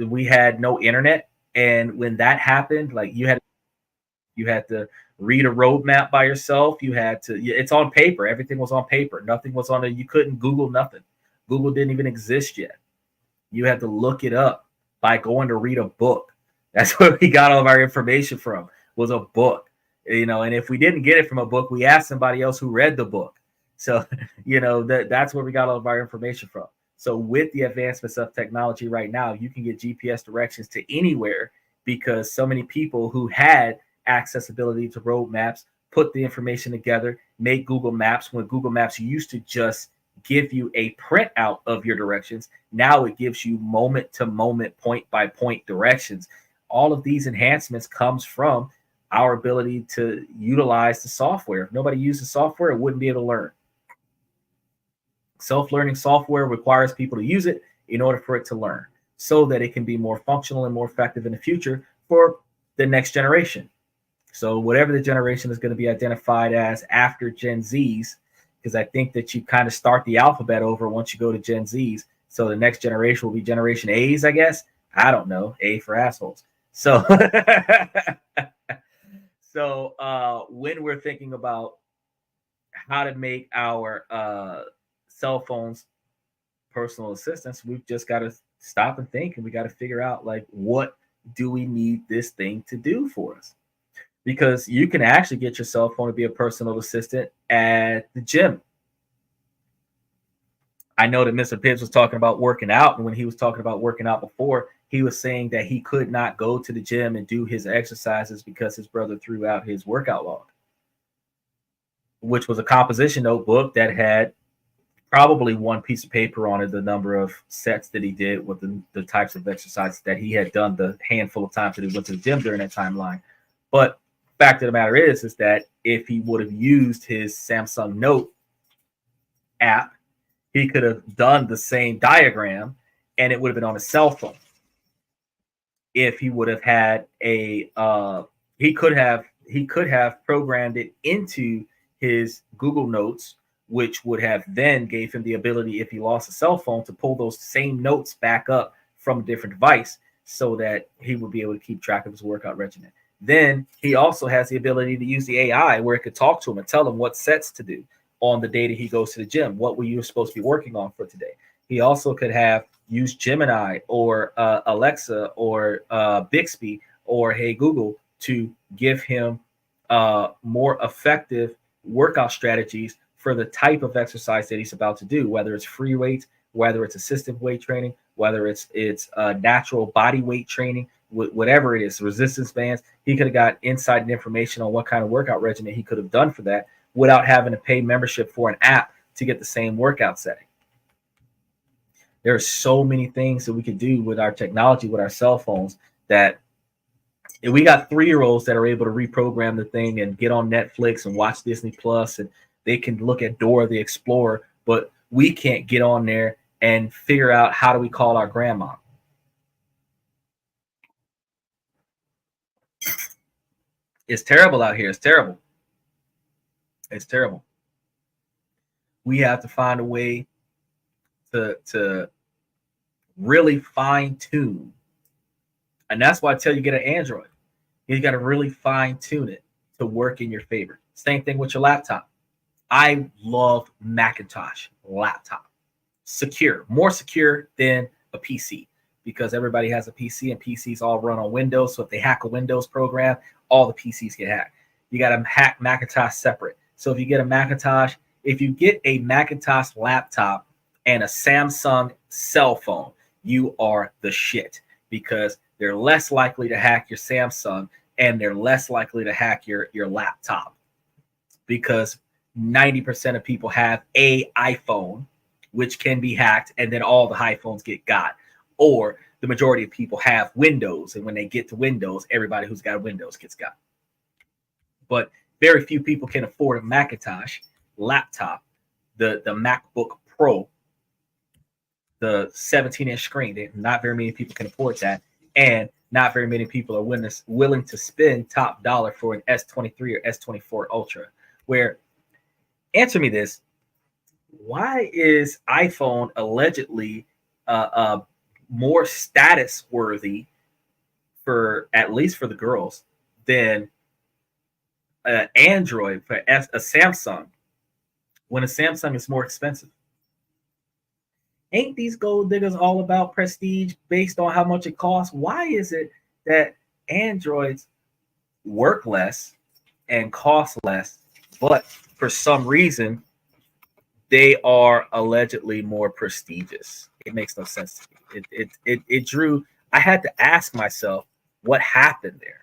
A: we had no internet, and when that happened, like, you had to read a roadmap by yourself. It's on paper. Everything was on paper. Nothing was on it. You couldn't Google nothing. Google didn't even exist yet. You had to look it up by going to read a book. That's where we got all of our information from, was a book. And if we didn't get it from a book, we asked somebody else who read the book. So, that's where we got all of our information from. So with the advancements of technology right now, you can get GPS directions to anywhere, because so many people who had accessibility to road maps put the information together, make Google Maps. When Google Maps used to just give you a printout of your directions, now it gives you moment to moment, point by point directions. All of these enhancements comes from our ability to utilize the software. If nobody used the software, it wouldn't be able to learn. Self-learning software requires people to use it in order for it to learn, so that it can be more functional and more effective in the future for the next generation. So whatever the generation is going to be identified as after Gen Zs, because I think that you kind of start the alphabet over once you go to Gen Zs. So the next generation will be Generation A's, I guess. I don't know. A for assholes. So, when we're thinking about how to make our cell phones personal assistants, we've just got to stop and think, and we got to figure out, like, what do we need this thing to do for us? Because you can actually get your cell phone to be a personal assistant at the gym. I know that Mr. Pibbs was talking about working out, and when he was talking about working out before, he was saying that he could not go to the gym and do his exercises because his brother threw out his workout log, which was a composition notebook that had probably one piece of paper on it, the number of sets that he did with the types of exercises that he had done the handful of times that he went to the gym during that timeline. But fact of the matter is that if he would have used his Samsung Note app, he could have done the same diagram, and it would have been on a cell phone. If he would have had he could have programmed it into his Google Notes, which would have then gave him the ability, if he lost a cell phone, to pull those same notes back up from a different device, so that he would be able to keep track of his workout regimen. Then he also has the ability to use the AI where it could talk to him and tell him what sets to do on the day that he goes to the gym. What were you supposed to be working on for today? He also could have used Gemini or Alexa or Bixby or Hey Google to give him more effective workout strategies for the type of exercise that he's about to do, whether it's free weights, whether it's assistive weight training, whether it's natural body weight training, whatever it is, resistance bands. He could have got insight and information on what kind of workout regimen he could have done for that without having to pay membership for an app to get the same workout setting. There are so many things that we could do with our technology, with our cell phones, that we got 3-year-olds that are able to reprogram the thing and get on Netflix and watch Disney Plus, and they can look at Dora the Explorer, but we can't get on there and figure out how do we call our grandma. It's terrible out here. It's terrible. It's terrible. We have to find a way to really fine tune. And that's why I tell you, get an Android. You got to really fine tune it to work in your favor. Same thing with your laptop. I love Macintosh laptop. Secure, more secure than a PC, because everybody has a PC and PCs all run on Windows. So if they hack a Windows program, all the PCs get hacked. You got to hack Macintosh separate. So if you get a Macintosh, if you get a Macintosh laptop and a Samsung cell phone, you are the shit, because they're less likely to hack your Samsung and they're less likely to hack your laptop, because 90% of people have a iPhone, which can be hacked, and then all the iPhones get got. Or the majority of people have Windows, and when they get to Windows, everybody who's got Windows gets got. But very few people can afford a Macintosh laptop, the MacBook Pro, the 17-inch screen. Not very many people can afford that, and not very many people are willing to spend top dollar for an S23 or S24 Ultra. Where, answer me this, why is iPhone allegedly more status worthy, for at least for the girls, than Android for a Samsung, when a Samsung is more expensive? Ain't these gold diggers all about prestige based on how much it costs? Why is it that Androids work less and cost less, but for some reason they are allegedly more prestigious? It makes no sense to me. It drew, I had to ask myself what happened there.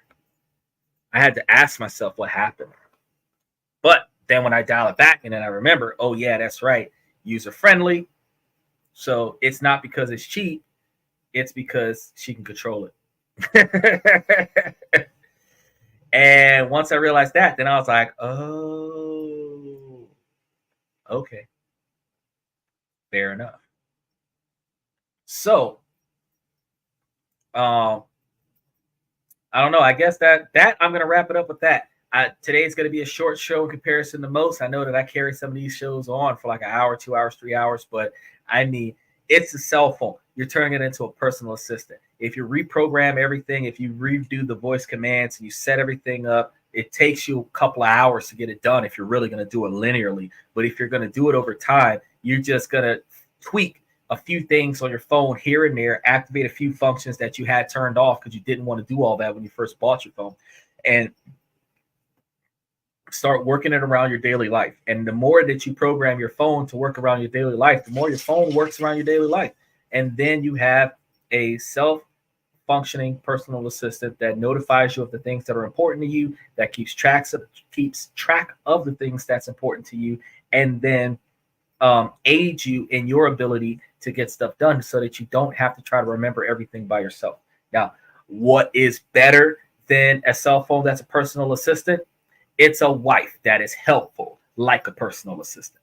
A: But then when I dial it back and then I remember, oh yeah, that's right, user friendly. So it's not because it's cheap, it's because she can control it. And once I realized that, then I was like, oh, okay, fair enough. So, I don't know. I guess that I'm going to wrap it up with that. Today's going to be a short show in comparison to most. I know that I carry some of these shows on for like an hour, 2 hours, 3 hours, but I mean, it's a cell phone. You're turning it into a personal assistant. If you reprogram everything, if you redo the voice commands and you set everything up, it takes you a couple of hours to get it done if you're really going to do it linearly. But if you're going to do it over time, you're just going to tweak a few things on your phone here and there, activate a few functions that you had turned off because you didn't want to do all that when you first bought your phone, and start working it around your daily life. And the more that you program your phone to work around your daily life, the more your phone works around your daily life. And then you have a self-functioning personal assistant that notifies you of the things that are important to you, that keeps track of the things that's important to you, and then aids you in your ability to get stuff done so that you don't have to try to remember everything by yourself. Now, what is better than a cell phone that's a personal assistant? It's a wife that is helpful, like a personal assistant.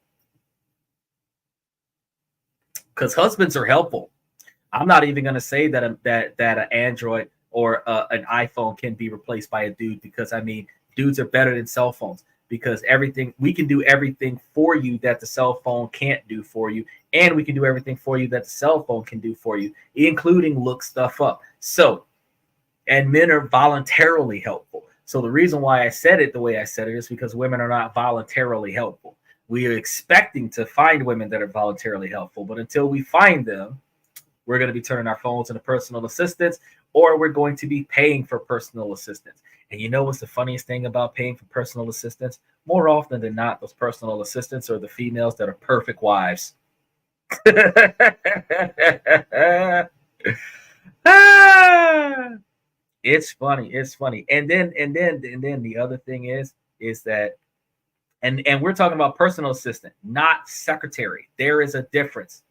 A: Because husbands are helpful. I'm not even going to say that an Android or an iPhone can be replaced by a dude, because I mean, dudes are better than cell phones, because we can do everything for you that the cell phone can't do for you, and we can do everything for you that the cell phone can do for you, including look stuff up. So, and men are voluntarily helpful. So the reason why I said it the way I said it is because women are not voluntarily helpful. We are expecting to find women that are voluntarily helpful, but until we find them, we're going to be turning our phones into personal assistants, or we're going to be paying for personal assistants. And you know what's the funniest thing about paying for personal assistants? More often than not, those personal assistants are the females that are perfect wives. It's funny. It's funny. And then the other thing is that, and we're talking about personal assistant, not secretary. There is a difference.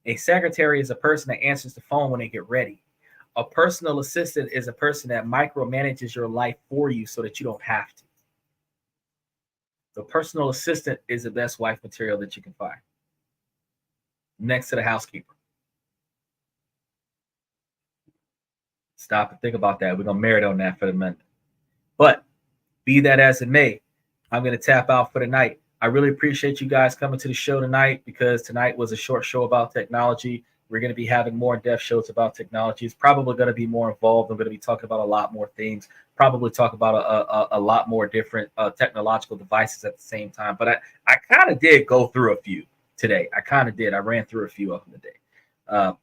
A: A secretary is a person that answers the phone when they get ready. A personal assistant is a person that micromanages your life for you so that you don't have to. The personal assistant is the best wife material that you can find, next to the housekeeper. Stop and think about that. We're going to marinate on that for the minute. But be that as it may, I'm going to tap out for the night. I really appreciate you guys coming to the show tonight, because tonight was a short show about technology. We're going to be having more in-depth shows about technology. It's probably going to be more involved. I'm going to be talking about a lot more things, probably talk about a lot more different technological devices at the same time. But I kind of did go through a few today. I kind of did. I ran through a few of them today.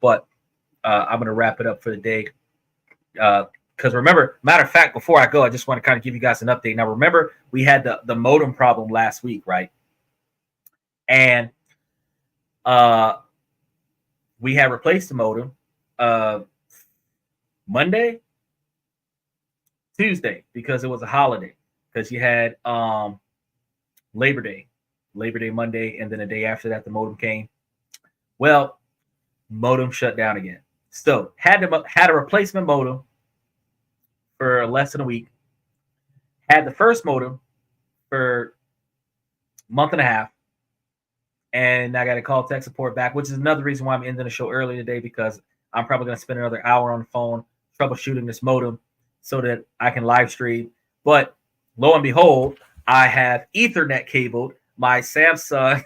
A: But I'm going to wrap it up for the day. Because remember, matter of fact, before I go, I just want to kind of give you guys an update. Now, remember, we had the modem problem last week, right? And we had replaced the modem Monday, Tuesday, because it was a holiday. Because you had Labor Day Monday, and then the day after that, the modem came. Well, modem shut down again. So had a replacement modem for less than a week. Had the first modem for a month and a half. And I got to call tech support back, which is another reason why I'm ending the show early today, because I'm probably going to spend another hour on the phone troubleshooting this modem so that I can live stream. But lo and behold, I have Ethernet cabled my Samsung.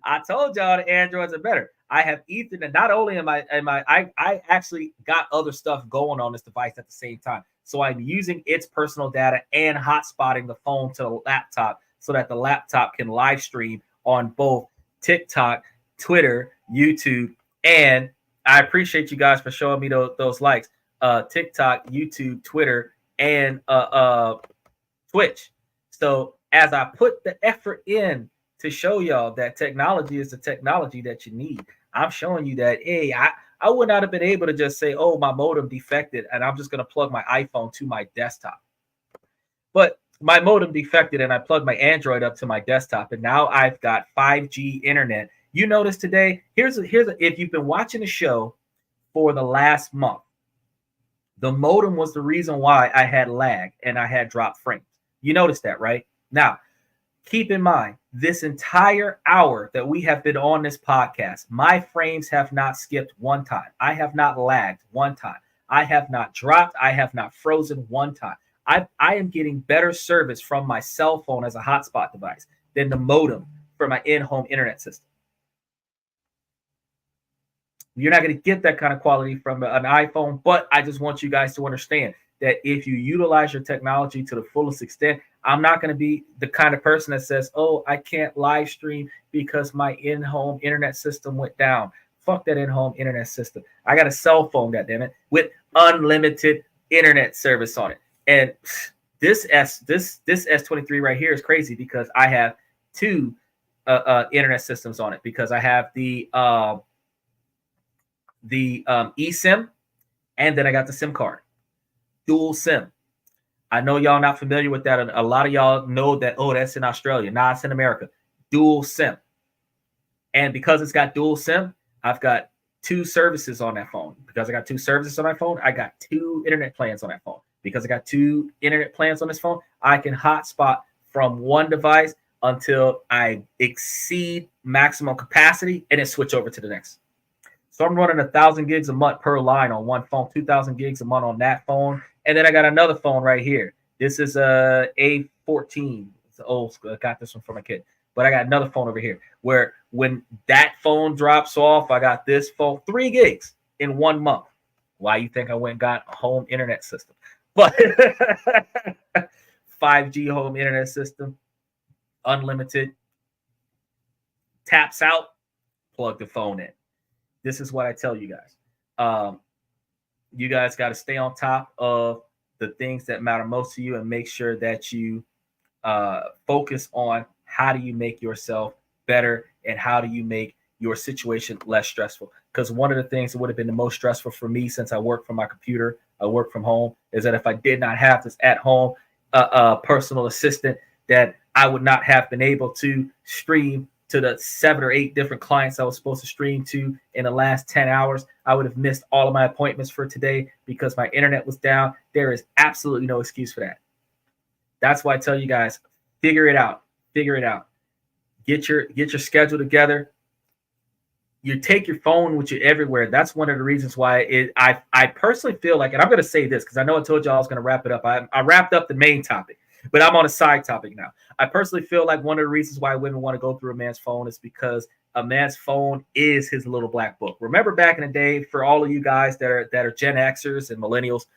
A: I told y'all the Androids are better. I have Ethernet. Not only I actually got other stuff going on this device at the same time. So I'm using its personal data and hotspotting the phone to the laptop so that the laptop can live stream on both TikTok, Twitter, YouTube, and I appreciate you guys for showing me those likes. TikTok, YouTube, Twitter, and Twitch. So as I put the effort in to show y'all that technology is the technology that you need, I'm showing you that, hey, I would not have been able to just say, oh, my modem defected, and I'm just going to plug my iPhone to my desktop. But my modem defected, and I plugged my Android up to my desktop, and now I've got 5G internet. You notice today, here's if you've been watching the show for the last month, the modem was the reason why I had lag and I had dropped frames. You noticed that, right? Now, keep in mind, this entire hour that we have been on this podcast, my frames have not skipped one time. I have not lagged one time. I have not dropped. I have not frozen one time. I am getting better service from my cell phone as a hotspot device than the modem for my in-home internet system. You're not going to get that kind of quality from an iPhone, but I just want you guys to understand that if you utilize your technology to the fullest extent, I'm not going to be the kind of person that says, oh, I can't live stream because my in-home internet system went down. Fuck that in-home internet system. I got a cell phone, goddammit, with unlimited internet service on it. And this S23 right here is crazy because I have two internet systems on it, because I have the eSIM, and then I got the SIM card, dual SIM. I know y'all not familiar with that. A lot of y'all know that, oh, that's in Australia. Nah, it's in America. Dual SIM. And because it's got dual SIM, I've got two services on that phone. Because I got two services on my phone, I got two internet plans on that phone. Because I got two internet plans on this phone, I can hotspot from one device until I exceed maximum capacity and then switch over to the next. So I'm running 1,000 gigs a month per line on one phone, 2,000 gigs a month on that phone. And then I got another phone right here. This is a A14. It's old school. I got this one for my kid. But I got another phone over here where when that phone drops off, I got this phone, 3 gigs in 1 month. Why you think I went and got a home internet system? But 5G home internet system, unlimited, taps out, plug the phone in. This is what I tell you guys. You guys got to stay on top of the things that matter most to you and make sure that you focus on how do you make yourself better and how do you make your situation less stressful. Because one of the things that would have been the most stressful for me since I work from my computer, I work from home, is that if I did not have this at home personal assistant, that I would not have been able to stream to the 7 or 8 different clients I was supposed to stream to in the last 10 hours. I would have missed all of my appointments for today because my internet was down. There is absolutely no excuse for that. That's why I tell you guys, figure it out. Figure it out. Get your schedule together. You take your phone with you everywhere. That's one of the reasons why I personally feel like, and I'm going to say this because I know I told you I was going to wrap it up. I wrapped up the main topic, but I'm on a side topic now. I personally feel like one of the reasons why women want to go through a man's phone is because a man's phone is his little black book. Remember back in the day, for all of you guys that are Gen Xers and millennials,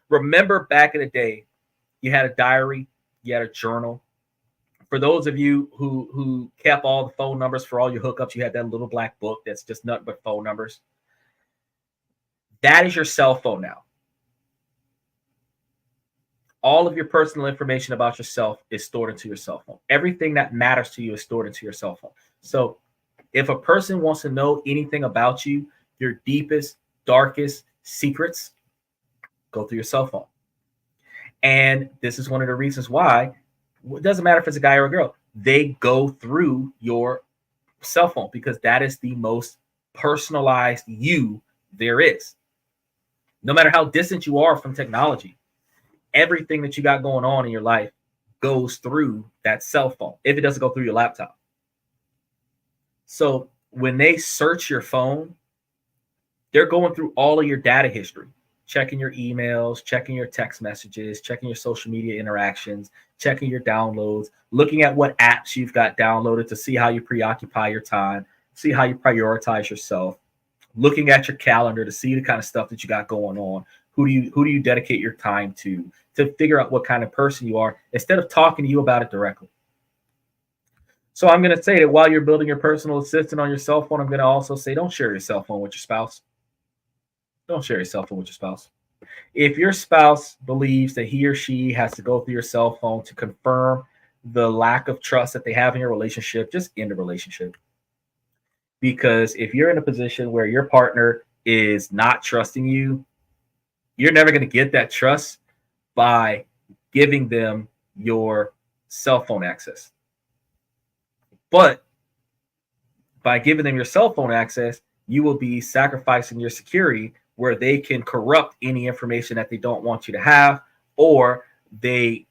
A: remember back in the day, you had a diary, you had a journal. For those of you who kept all the phone numbers for all your hookups, you had that little black book that's just nothing but phone numbers. That is your cell phone now. All of your personal information about yourself is stored into your cell phone. Everything that matters to you is stored into your cell phone. So if a person wants to know anything about you, your deepest, darkest secrets, go through your cell phone. And this is one of the reasons why it doesn't matter if it's a guy or a girl, they go through your cell phone because that is the most personalized you there is. No matter how distant you are from technology, everything that you got going on in your life goes through that cell phone if it doesn't go through your laptop. So when they search your phone, they're going through all of your data history, checking your emails, checking your text messages, checking your social media interactions, checking your downloads, looking at what apps you've got downloaded to see how you preoccupy your time, see how you prioritize yourself, looking at your calendar to see the kind of stuff that you got going on. Who do you dedicate your time to figure out what kind of person you are instead of talking to you about it directly. So I'm going to say that while you're building your personal assistant on your cell phone, I'm going to also say don't share your cell phone with your spouse. Don't share your cell phone with your spouse. If your spouse believes that he or she has to go through your cell phone to confirm the lack of trust that they have in your relationship, just end the relationship. Because if you're in a position where your partner is not trusting you, you're never going to get that trust by giving them your cell phone access. But by giving them your cell phone access, you will be sacrificing your security where they can corrupt any information that they don't want you to have, or they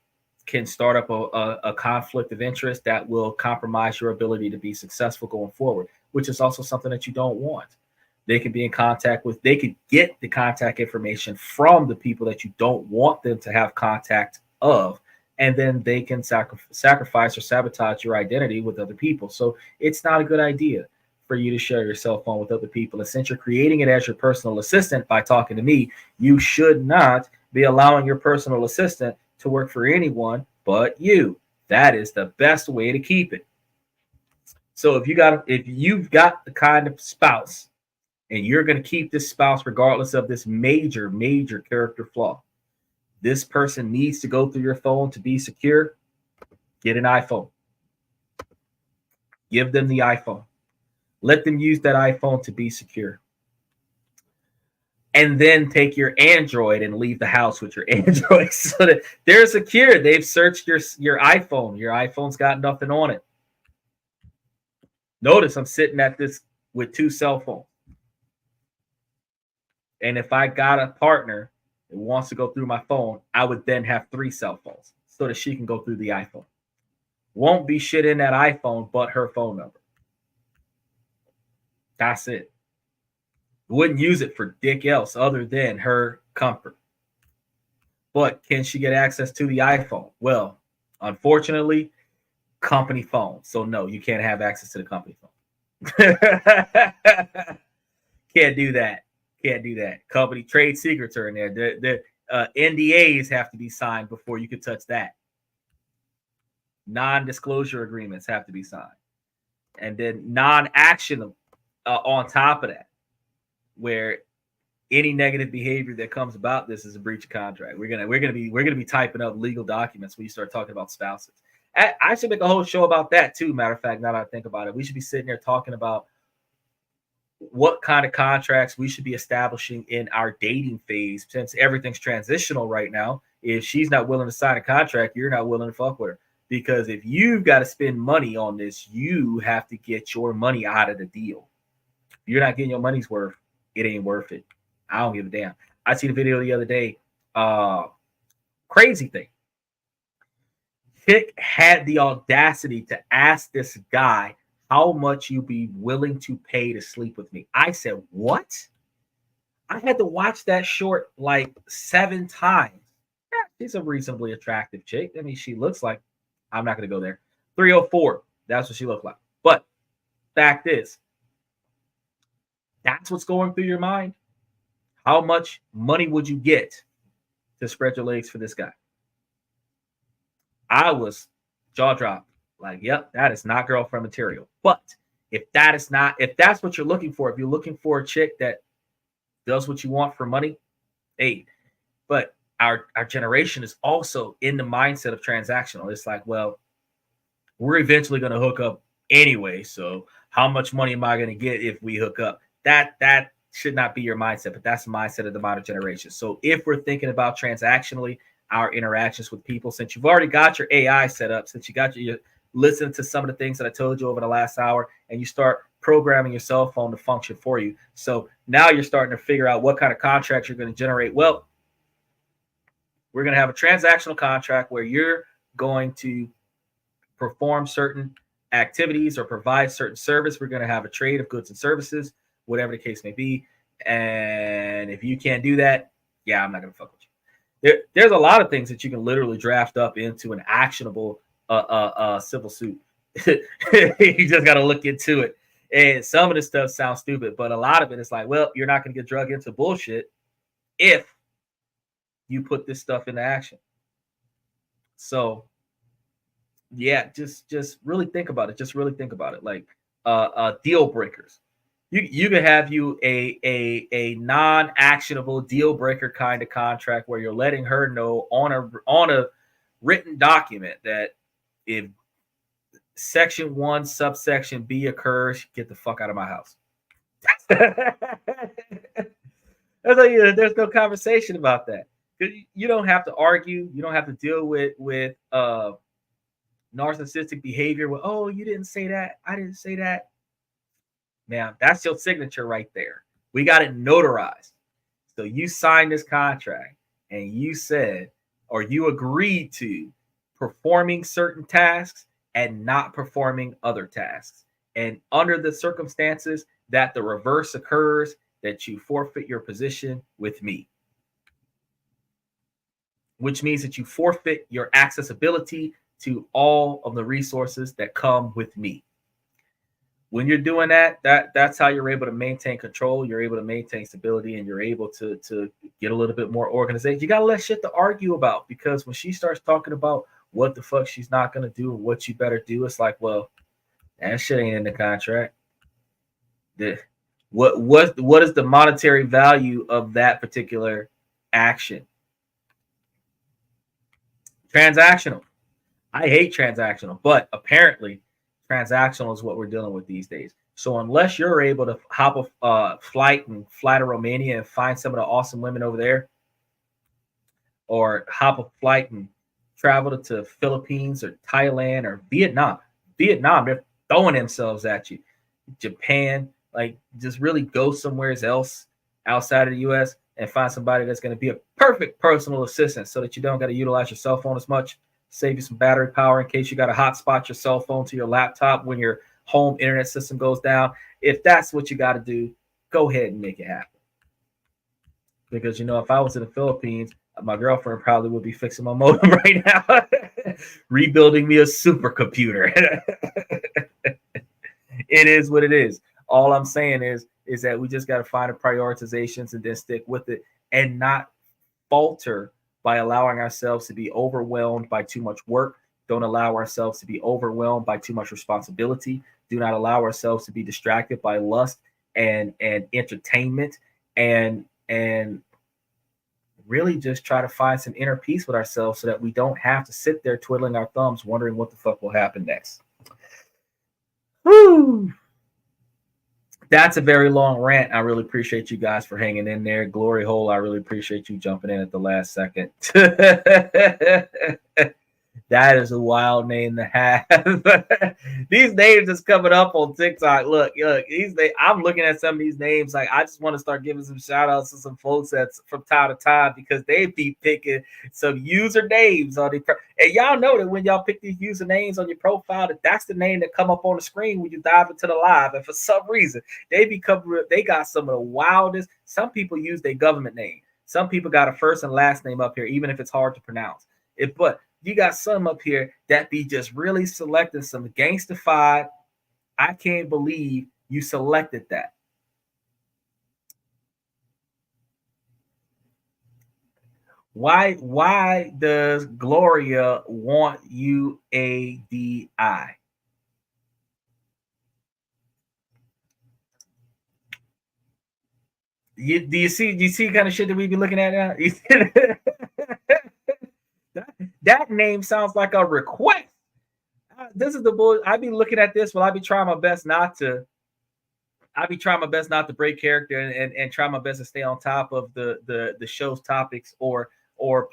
A: can start up a conflict of interest that will compromise your ability to be successful going forward, which is also something that you don't want. They could be in contact with, they could get the contact information from the people that you don't want them to have contact of, and then they can sacrifice or sabotage your identity with other people. So it's not a good idea for you to share your cell phone with other people. And since you're creating it as your personal assistant by talking to me, you should not be allowing your personal assistant to work for anyone but you. That is the best way to keep it. So if you've got the kind of spouse, and you're going to keep this spouse regardless of this major character flaw, this person needs to go through your phone to be secure, get an iPhone. Give them the iPhone. Let them use that iPhone to be secure. And then take your Android and leave the house with your Android so that they're secure. They've searched your iPhone. Your iPhone's got nothing on it. Notice I'm sitting at this with 2 cell phones. And if I got a partner that wants to go through my phone, I would then have 3 cell phones so that she can go through the iPhone. Won't be shit in that iPhone but her phone number. That's it. Wouldn't use it for dick else other than her comfort. But can she get access to the iPhone? Well, unfortunately, company phone. So no, you can't have access to the company phone. Can't do that. Can't do that. Company trade secrets are in there. NDAs have to be signed before you can touch that. Non-disclosure agreements have to be signed, and then non-action on top of that, where any negative behavior that comes about this is a breach of contract. We're gonna be typing up legal documents when you start talking about spouses. I should make a whole show about that too. Matter of fact, now that I think about it, we should be sitting there talking about what kind of contracts we should be establishing in our dating phase, since everything's transitional right now. If she's not willing to sign a contract, you're not willing to fuck with her. Because if you've got to spend money on this, you have to get your money out of the deal. If you're not getting your money's worth, it ain't worth it. I don't give a damn. I seen a video the other day. Crazy thing. Chick had the audacity to ask this guy how much you'd be willing to pay to sleep with me. I said, what? I had to watch that short like 7 times. Yeah, she's a reasonably attractive chick. I mean, she looks like, I'm not going to go there. 304. That's what she looked like. But fact is, that's what's going through your mind. How much money would you get to spread your legs for this guy? I was jaw dropped. Like, yep, that is not girlfriend material. But if that's what you're looking for, if you're looking for a chick that does what you want for money, hey, but our generation is also in the mindset of transactional. It's like, well, we're eventually going to hook up anyway. So how much money am I going to get if we hook up? That should not be your mindset, but that's the mindset of the modern generation. So if we're thinking about transactionally, our interactions with people, since you've already got your AI set up, since you got your listen to some of the things that I told you over the last hour, and you start programming your cell phone to function for you. So now you're starting to figure out what kind of contracts you're going to generate. Well, we're going to have a transactional contract where you're going to perform certain activities or provide certain service. We're going to have a trade of goods and services, whatever the case may be. And if you can't do that, yeah, I'm not going to fuck with you. There's a lot of things that you can literally draft up into an actionable civil suit. You just got to look into it. And some of this stuff sounds stupid, but a lot of it is like, well, you're not going to get drug into bullshit if you put this stuff into action. So yeah, just really think about it. Just really think about it. Like deal breakers. You can have you a non-actionable deal breaker kind of contract where you're letting her know on a written document that if section 1 subsection B occurs, get the fuck out of my house. There's no conversation about that. You don't have to argue. You don't have to deal with narcissistic behavior. Well, oh, you didn't say that. I didn't say that. Now, that's your signature right there. We got it notarized. So you signed this contract and you said, or you agreed to performing certain tasks and not performing other tasks. And under the circumstances that the reverse occurs, that you forfeit your position with me. Which means that you forfeit your accessibility to all of the resources that come with me. When you're doing that's how you're able to maintain control, you're able to maintain stability, and you're able to get a little bit more organized. You got to let shit to argue about, because when she starts talking about what the fuck she's not going to do and what you better do, it's like, well, that shit ain't in the contract. What is the monetary value of that particular action? Transactional. I hate transactional, but apparently transactional is what we're dealing with these days. So unless you're able to hop a flight and fly to Romania and find some of the awesome women over there, or hop a flight and travel to Philippines or Thailand or Vietnam, they're throwing themselves at you. Japan, like, just really go somewhere else outside of the U.S. and find somebody that's going to be a perfect personal assistant, so that you don't got to utilize your cell phone as much. Save you some battery power in case you got to hotspot your cell phone to your laptop when your home internet system goes down. If that's what you got to do, go ahead and make it happen. Because, if I was in the Philippines, my girlfriend probably would be fixing my modem right now, rebuilding me a supercomputer. It is what it is. All I'm saying is that we just got to find the prioritizations and then stick with it, and not falter by allowing ourselves to be overwhelmed by too much work. Don't allow ourselves to be overwhelmed by too much responsibility. Do not allow ourselves to be distracted by lust and entertainment, and really just try to find some inner peace with ourselves so that we don't have to sit there twiddling our thumbs wondering what the fuck will happen next. Whew. That's a very long rant. I really appreciate you guys for hanging in there. Glory Hole, I really appreciate you jumping in at the last second. That is a wild name to have. These names is coming up on TikTok. Look, these names, I'm looking at some of these names. Like, I just want to start giving some shout outs to some folks that's from time to time, because they be picking some user names on the and y'all know that when y'all pick these user names on your profile, that's the name that come up on the screen when you dive into the live. And for some reason, they got some of the wildest. Some people use their government name. Some people got a first and last name up here, even if it's hard to pronounce. But you got some up here that be just really selecting some gangstified. I can't believe you selected that. Why does Gloria want UADI? Do you see the kind of shit that we be looking at now? That name sounds like a request. This is the bull. I be looking at this. Well, I be trying my best not to. I be trying my best not to break character and try my best to stay on top of the show's topics or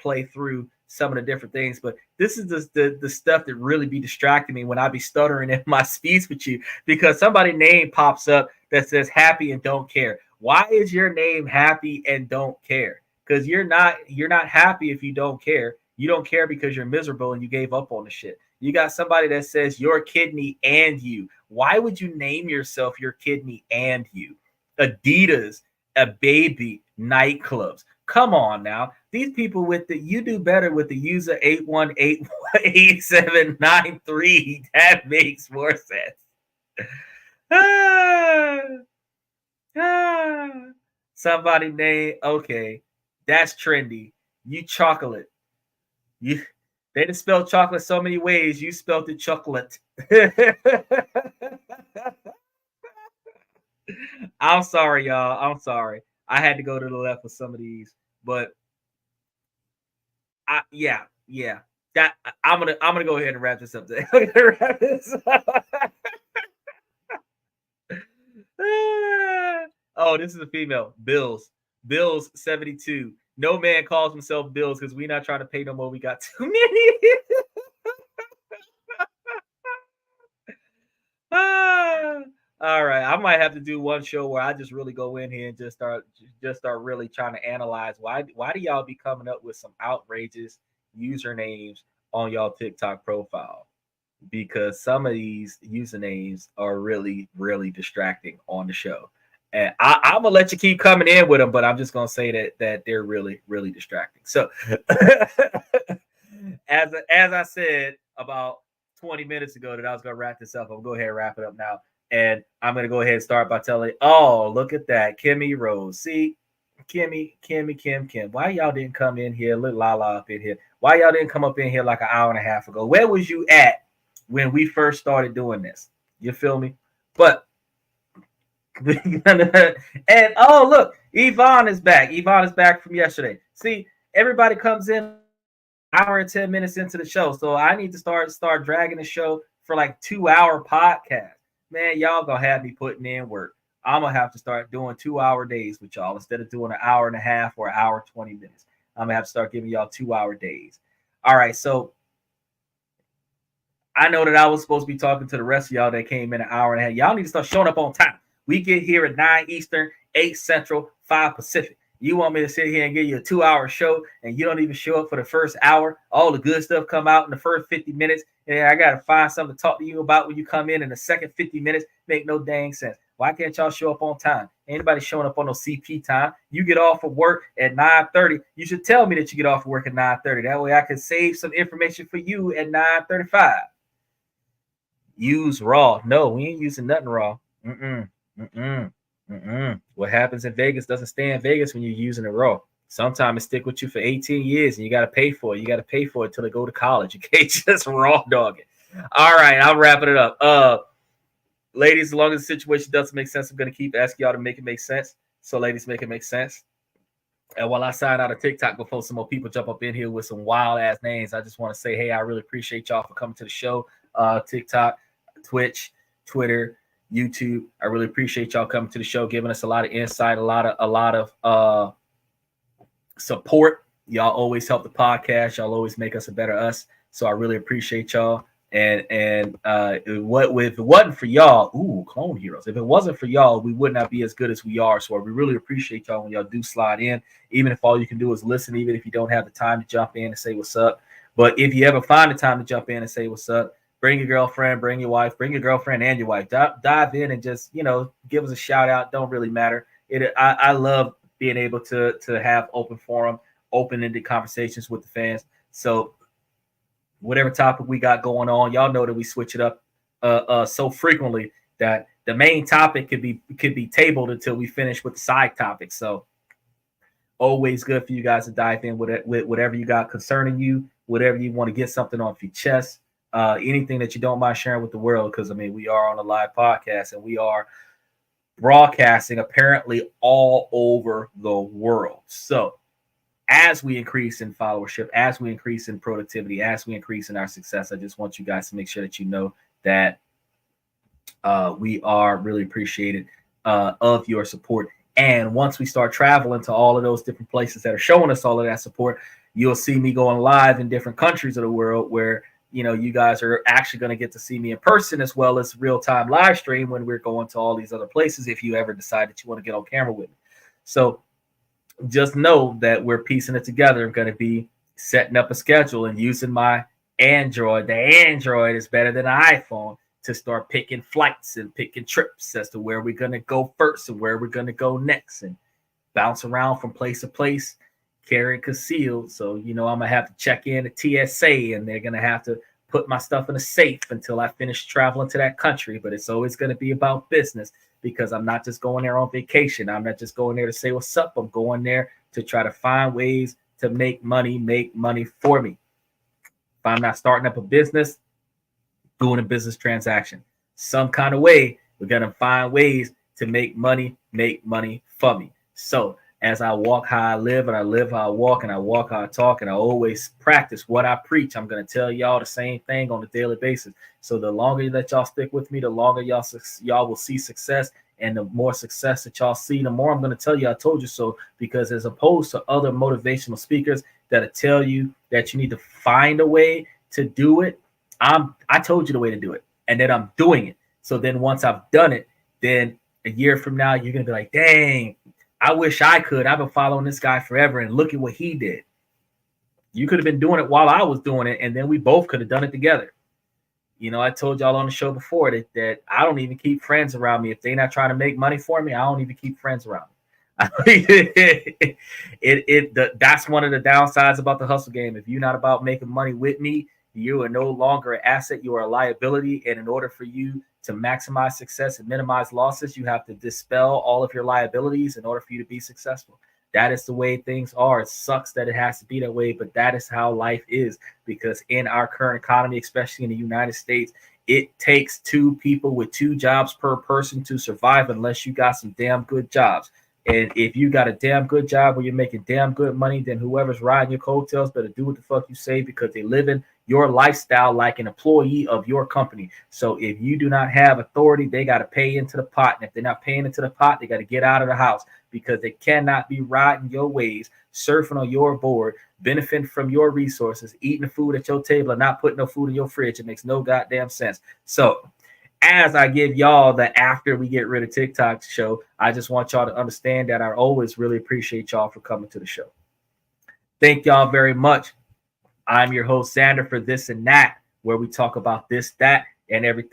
A: play through some of the different things. But this is the stuff that really be distracting me when I be stuttering in my speech with you, because somebody's name pops up that says happy and don't care. Why is your name happy and don't care? Because you're not happy if you don't care. You don't care because you're miserable and you gave up on the shit. You got somebody that says your kidney and you. Why would you name yourself your kidney and you? Adidas, a baby, nightclubs. Come on now. These people with you do better with the user 8188793. That makes more sense. Somebody name, okay, that's trendy. You chocolate. They just spelled chocolate so many ways. You spelled it chocolate. I'm sorry, y'all. I'm sorry. I had to go to the left with some of these, but yeah. That I'm gonna go ahead and wrap this up. Oh, this is a female. Bills 72. No man calls himself Bills because we're not trying to pay no more. We got too many. All right, I might have to do one show where I just really go in here and just start really trying to analyze why do y'all be coming up with some outrageous usernames on y'all TikTok profile, because some of these usernames are really, really distracting on the show. And I'm gonna let you keep coming in with them, but I'm just gonna say that they're really, really distracting. So, as I said about 20 minutes ago that I was gonna wrap this up, I'm gonna go ahead and wrap it up now, and I'm gonna go ahead and start by telling. Oh, look at that, Kimmy Rose. See, Kim. Why y'all didn't come in here? Look, Lala up in here. Why y'all didn't come up in here like an hour and a half ago? Where was you at when we first started doing this? You feel me? But. And oh, look, Yvonne is back. Yvonne is back from yesterday. See, everybody comes in hour and 10 minutes into the show, so I need to start dragging the show for like 2-hour podcast. Man, y'all gonna have me putting in work. I'm gonna have to start doing 2-hour days with y'all instead of doing an hour and a half or an hour 20 minutes. I'm gonna have to start giving y'all 2-hour days. All right, so I know that I was supposed to be talking to the rest of y'all that came in an hour and a half. Y'all need to start showing up on time. We get here at 9 Eastern, 8 Central, 5 Pacific. You want me to sit here and give you a 2-hour show and you don't even show up for the first hour? All the good stuff come out in the first 50 minutes, and I got to find something to talk to you about when you come in the second 50 minutes. Make no dang sense. Why can't y'all show up on time? Anybody showing up on no CP time? You get off of work at 9:30. You should tell me that you get off of work at 9:30. That way I can save some information for you at 9:35. Use raw. No, we ain't using nothing raw. What happens in Vegas doesn't stay in Vegas when you're using it raw. Sometimes it stick with you for 18 years and you got to pay for it. You got to pay for it till they go to college. You can't just raw dog it. All right, I'm wrapping it up. Ladies, as long as the situation doesn't make sense, I'm going to keep asking y'all to make it make sense. So, ladies, make it make sense. And while I sign out of TikTok before some more people jump up in here with some wild ass names, I just want to say, hey, I really appreciate y'all for coming to the show. TikTok, Twitch, Twitter, YouTube. I really appreciate y'all coming to the show, giving us a lot of insight, a lot of support. Y'all always help the podcast. Y'all always make us a better us. So I really appreciate y'all. And if it wasn't for y'all, clone heroes. If it wasn't for y'all, we would not be as good as we are. So we really appreciate y'all when y'all do slide in, even if all you can do is listen, even if you don't have the time to jump in and say what's up. But if you ever find the time to jump in and say what's up, bring your girlfriend, bring your wife, bring your girlfriend and your wife. Dive in and just, give us a shout out. Don't really matter. I love being able to have open forum, open-ended conversations with the fans. So whatever topic we got going on, y'all know that we switch it up so frequently that the main topic could be tabled until we finish with the side topics. So always good for you guys to dive in with whatever you got concerning you, whatever you want to get something off your chest, anything that you don't mind sharing with the world. Because we are on a live podcast and we are broadcasting apparently all over the world. So as we increase in followership, as we increase in productivity, as we increase in our success, I just want you guys to make sure that you know that we are really appreciated of your support. And once we start traveling to all of those different places that are showing us all of that support, you'll see me going live in different countries of the world where, you guys are actually going to get to see me in person as well as real-time live stream when we're going to all these other places if you ever decide that you want to get on camera with me. So just know that we're piecing it together. I'm going to be setting up a schedule and using my Android. The Android is better than an iPhone to start picking flights and picking trips as to where we're going to go first and where we're going to go next and bounce around from place to place, carry concealed. So, I'm going to have to check in at TSA and they're going to have to put my stuff in a safe until I finish traveling to that country. But it's always going to be about business because I'm not just going there on vacation. I'm not just going there to say what's up. I'm going there to try to find ways to make money for me. If I'm not starting up a business, doing a business transaction, some kind of way, we're going to find ways to make money for me. So as I walk how I live and I live how I walk and I walk how I talk and I always practice what I preach, I'm going to tell y'all the same thing on a daily basis. So the longer that y'all stick with me, the longer y'all will see success. And the more success that y'all see, the more I'm going to tell you I told you so, because as opposed to other motivational speakers that tell you that you need to find a way to do it, I told you the way to do it and then I'm doing it. So then once I've done it, then a year from now, you're going to be like, dang, I wish I could. I've been following this guy forever and look at what he did. You could have been doing it while I was doing it, and then we both could have done it together. I told y'all on the show before that I don't even keep friends around me. If they're not trying to make money for me, I don't even keep friends around me. That's one of the downsides about the hustle game. If you're not about making money with me, you are no longer an asset. You are a liability. And in order for you to maximize success and minimize losses, you have to dispel all of your liabilities in order for you to be successful. That is the way things are. It sucks that it has to be that way, but that is how life is, because in our current economy, especially in the United States, it takes 2 people with 2 jobs per person to survive unless you got some damn good jobs. And if you got a damn good job where you're making damn good money, then whoever's riding your coattails better do what the fuck you say, because they live in your lifestyle like an employee of your company. So if you do not have authority, they got to pay into the pot. And if they're not paying into the pot, they got to get out of the house, because they cannot be riding your waves, surfing on your board, benefiting from your resources, eating the food at your table and not putting no food in your fridge. It makes no goddamn sense. So as I give y'all the after we get rid of TikTok show, I just want y'all to understand that I always really appreciate y'all for coming to the show. Thank y'all very much. I'm your host, Sander, for This and That, where we talk about this, that, and everything.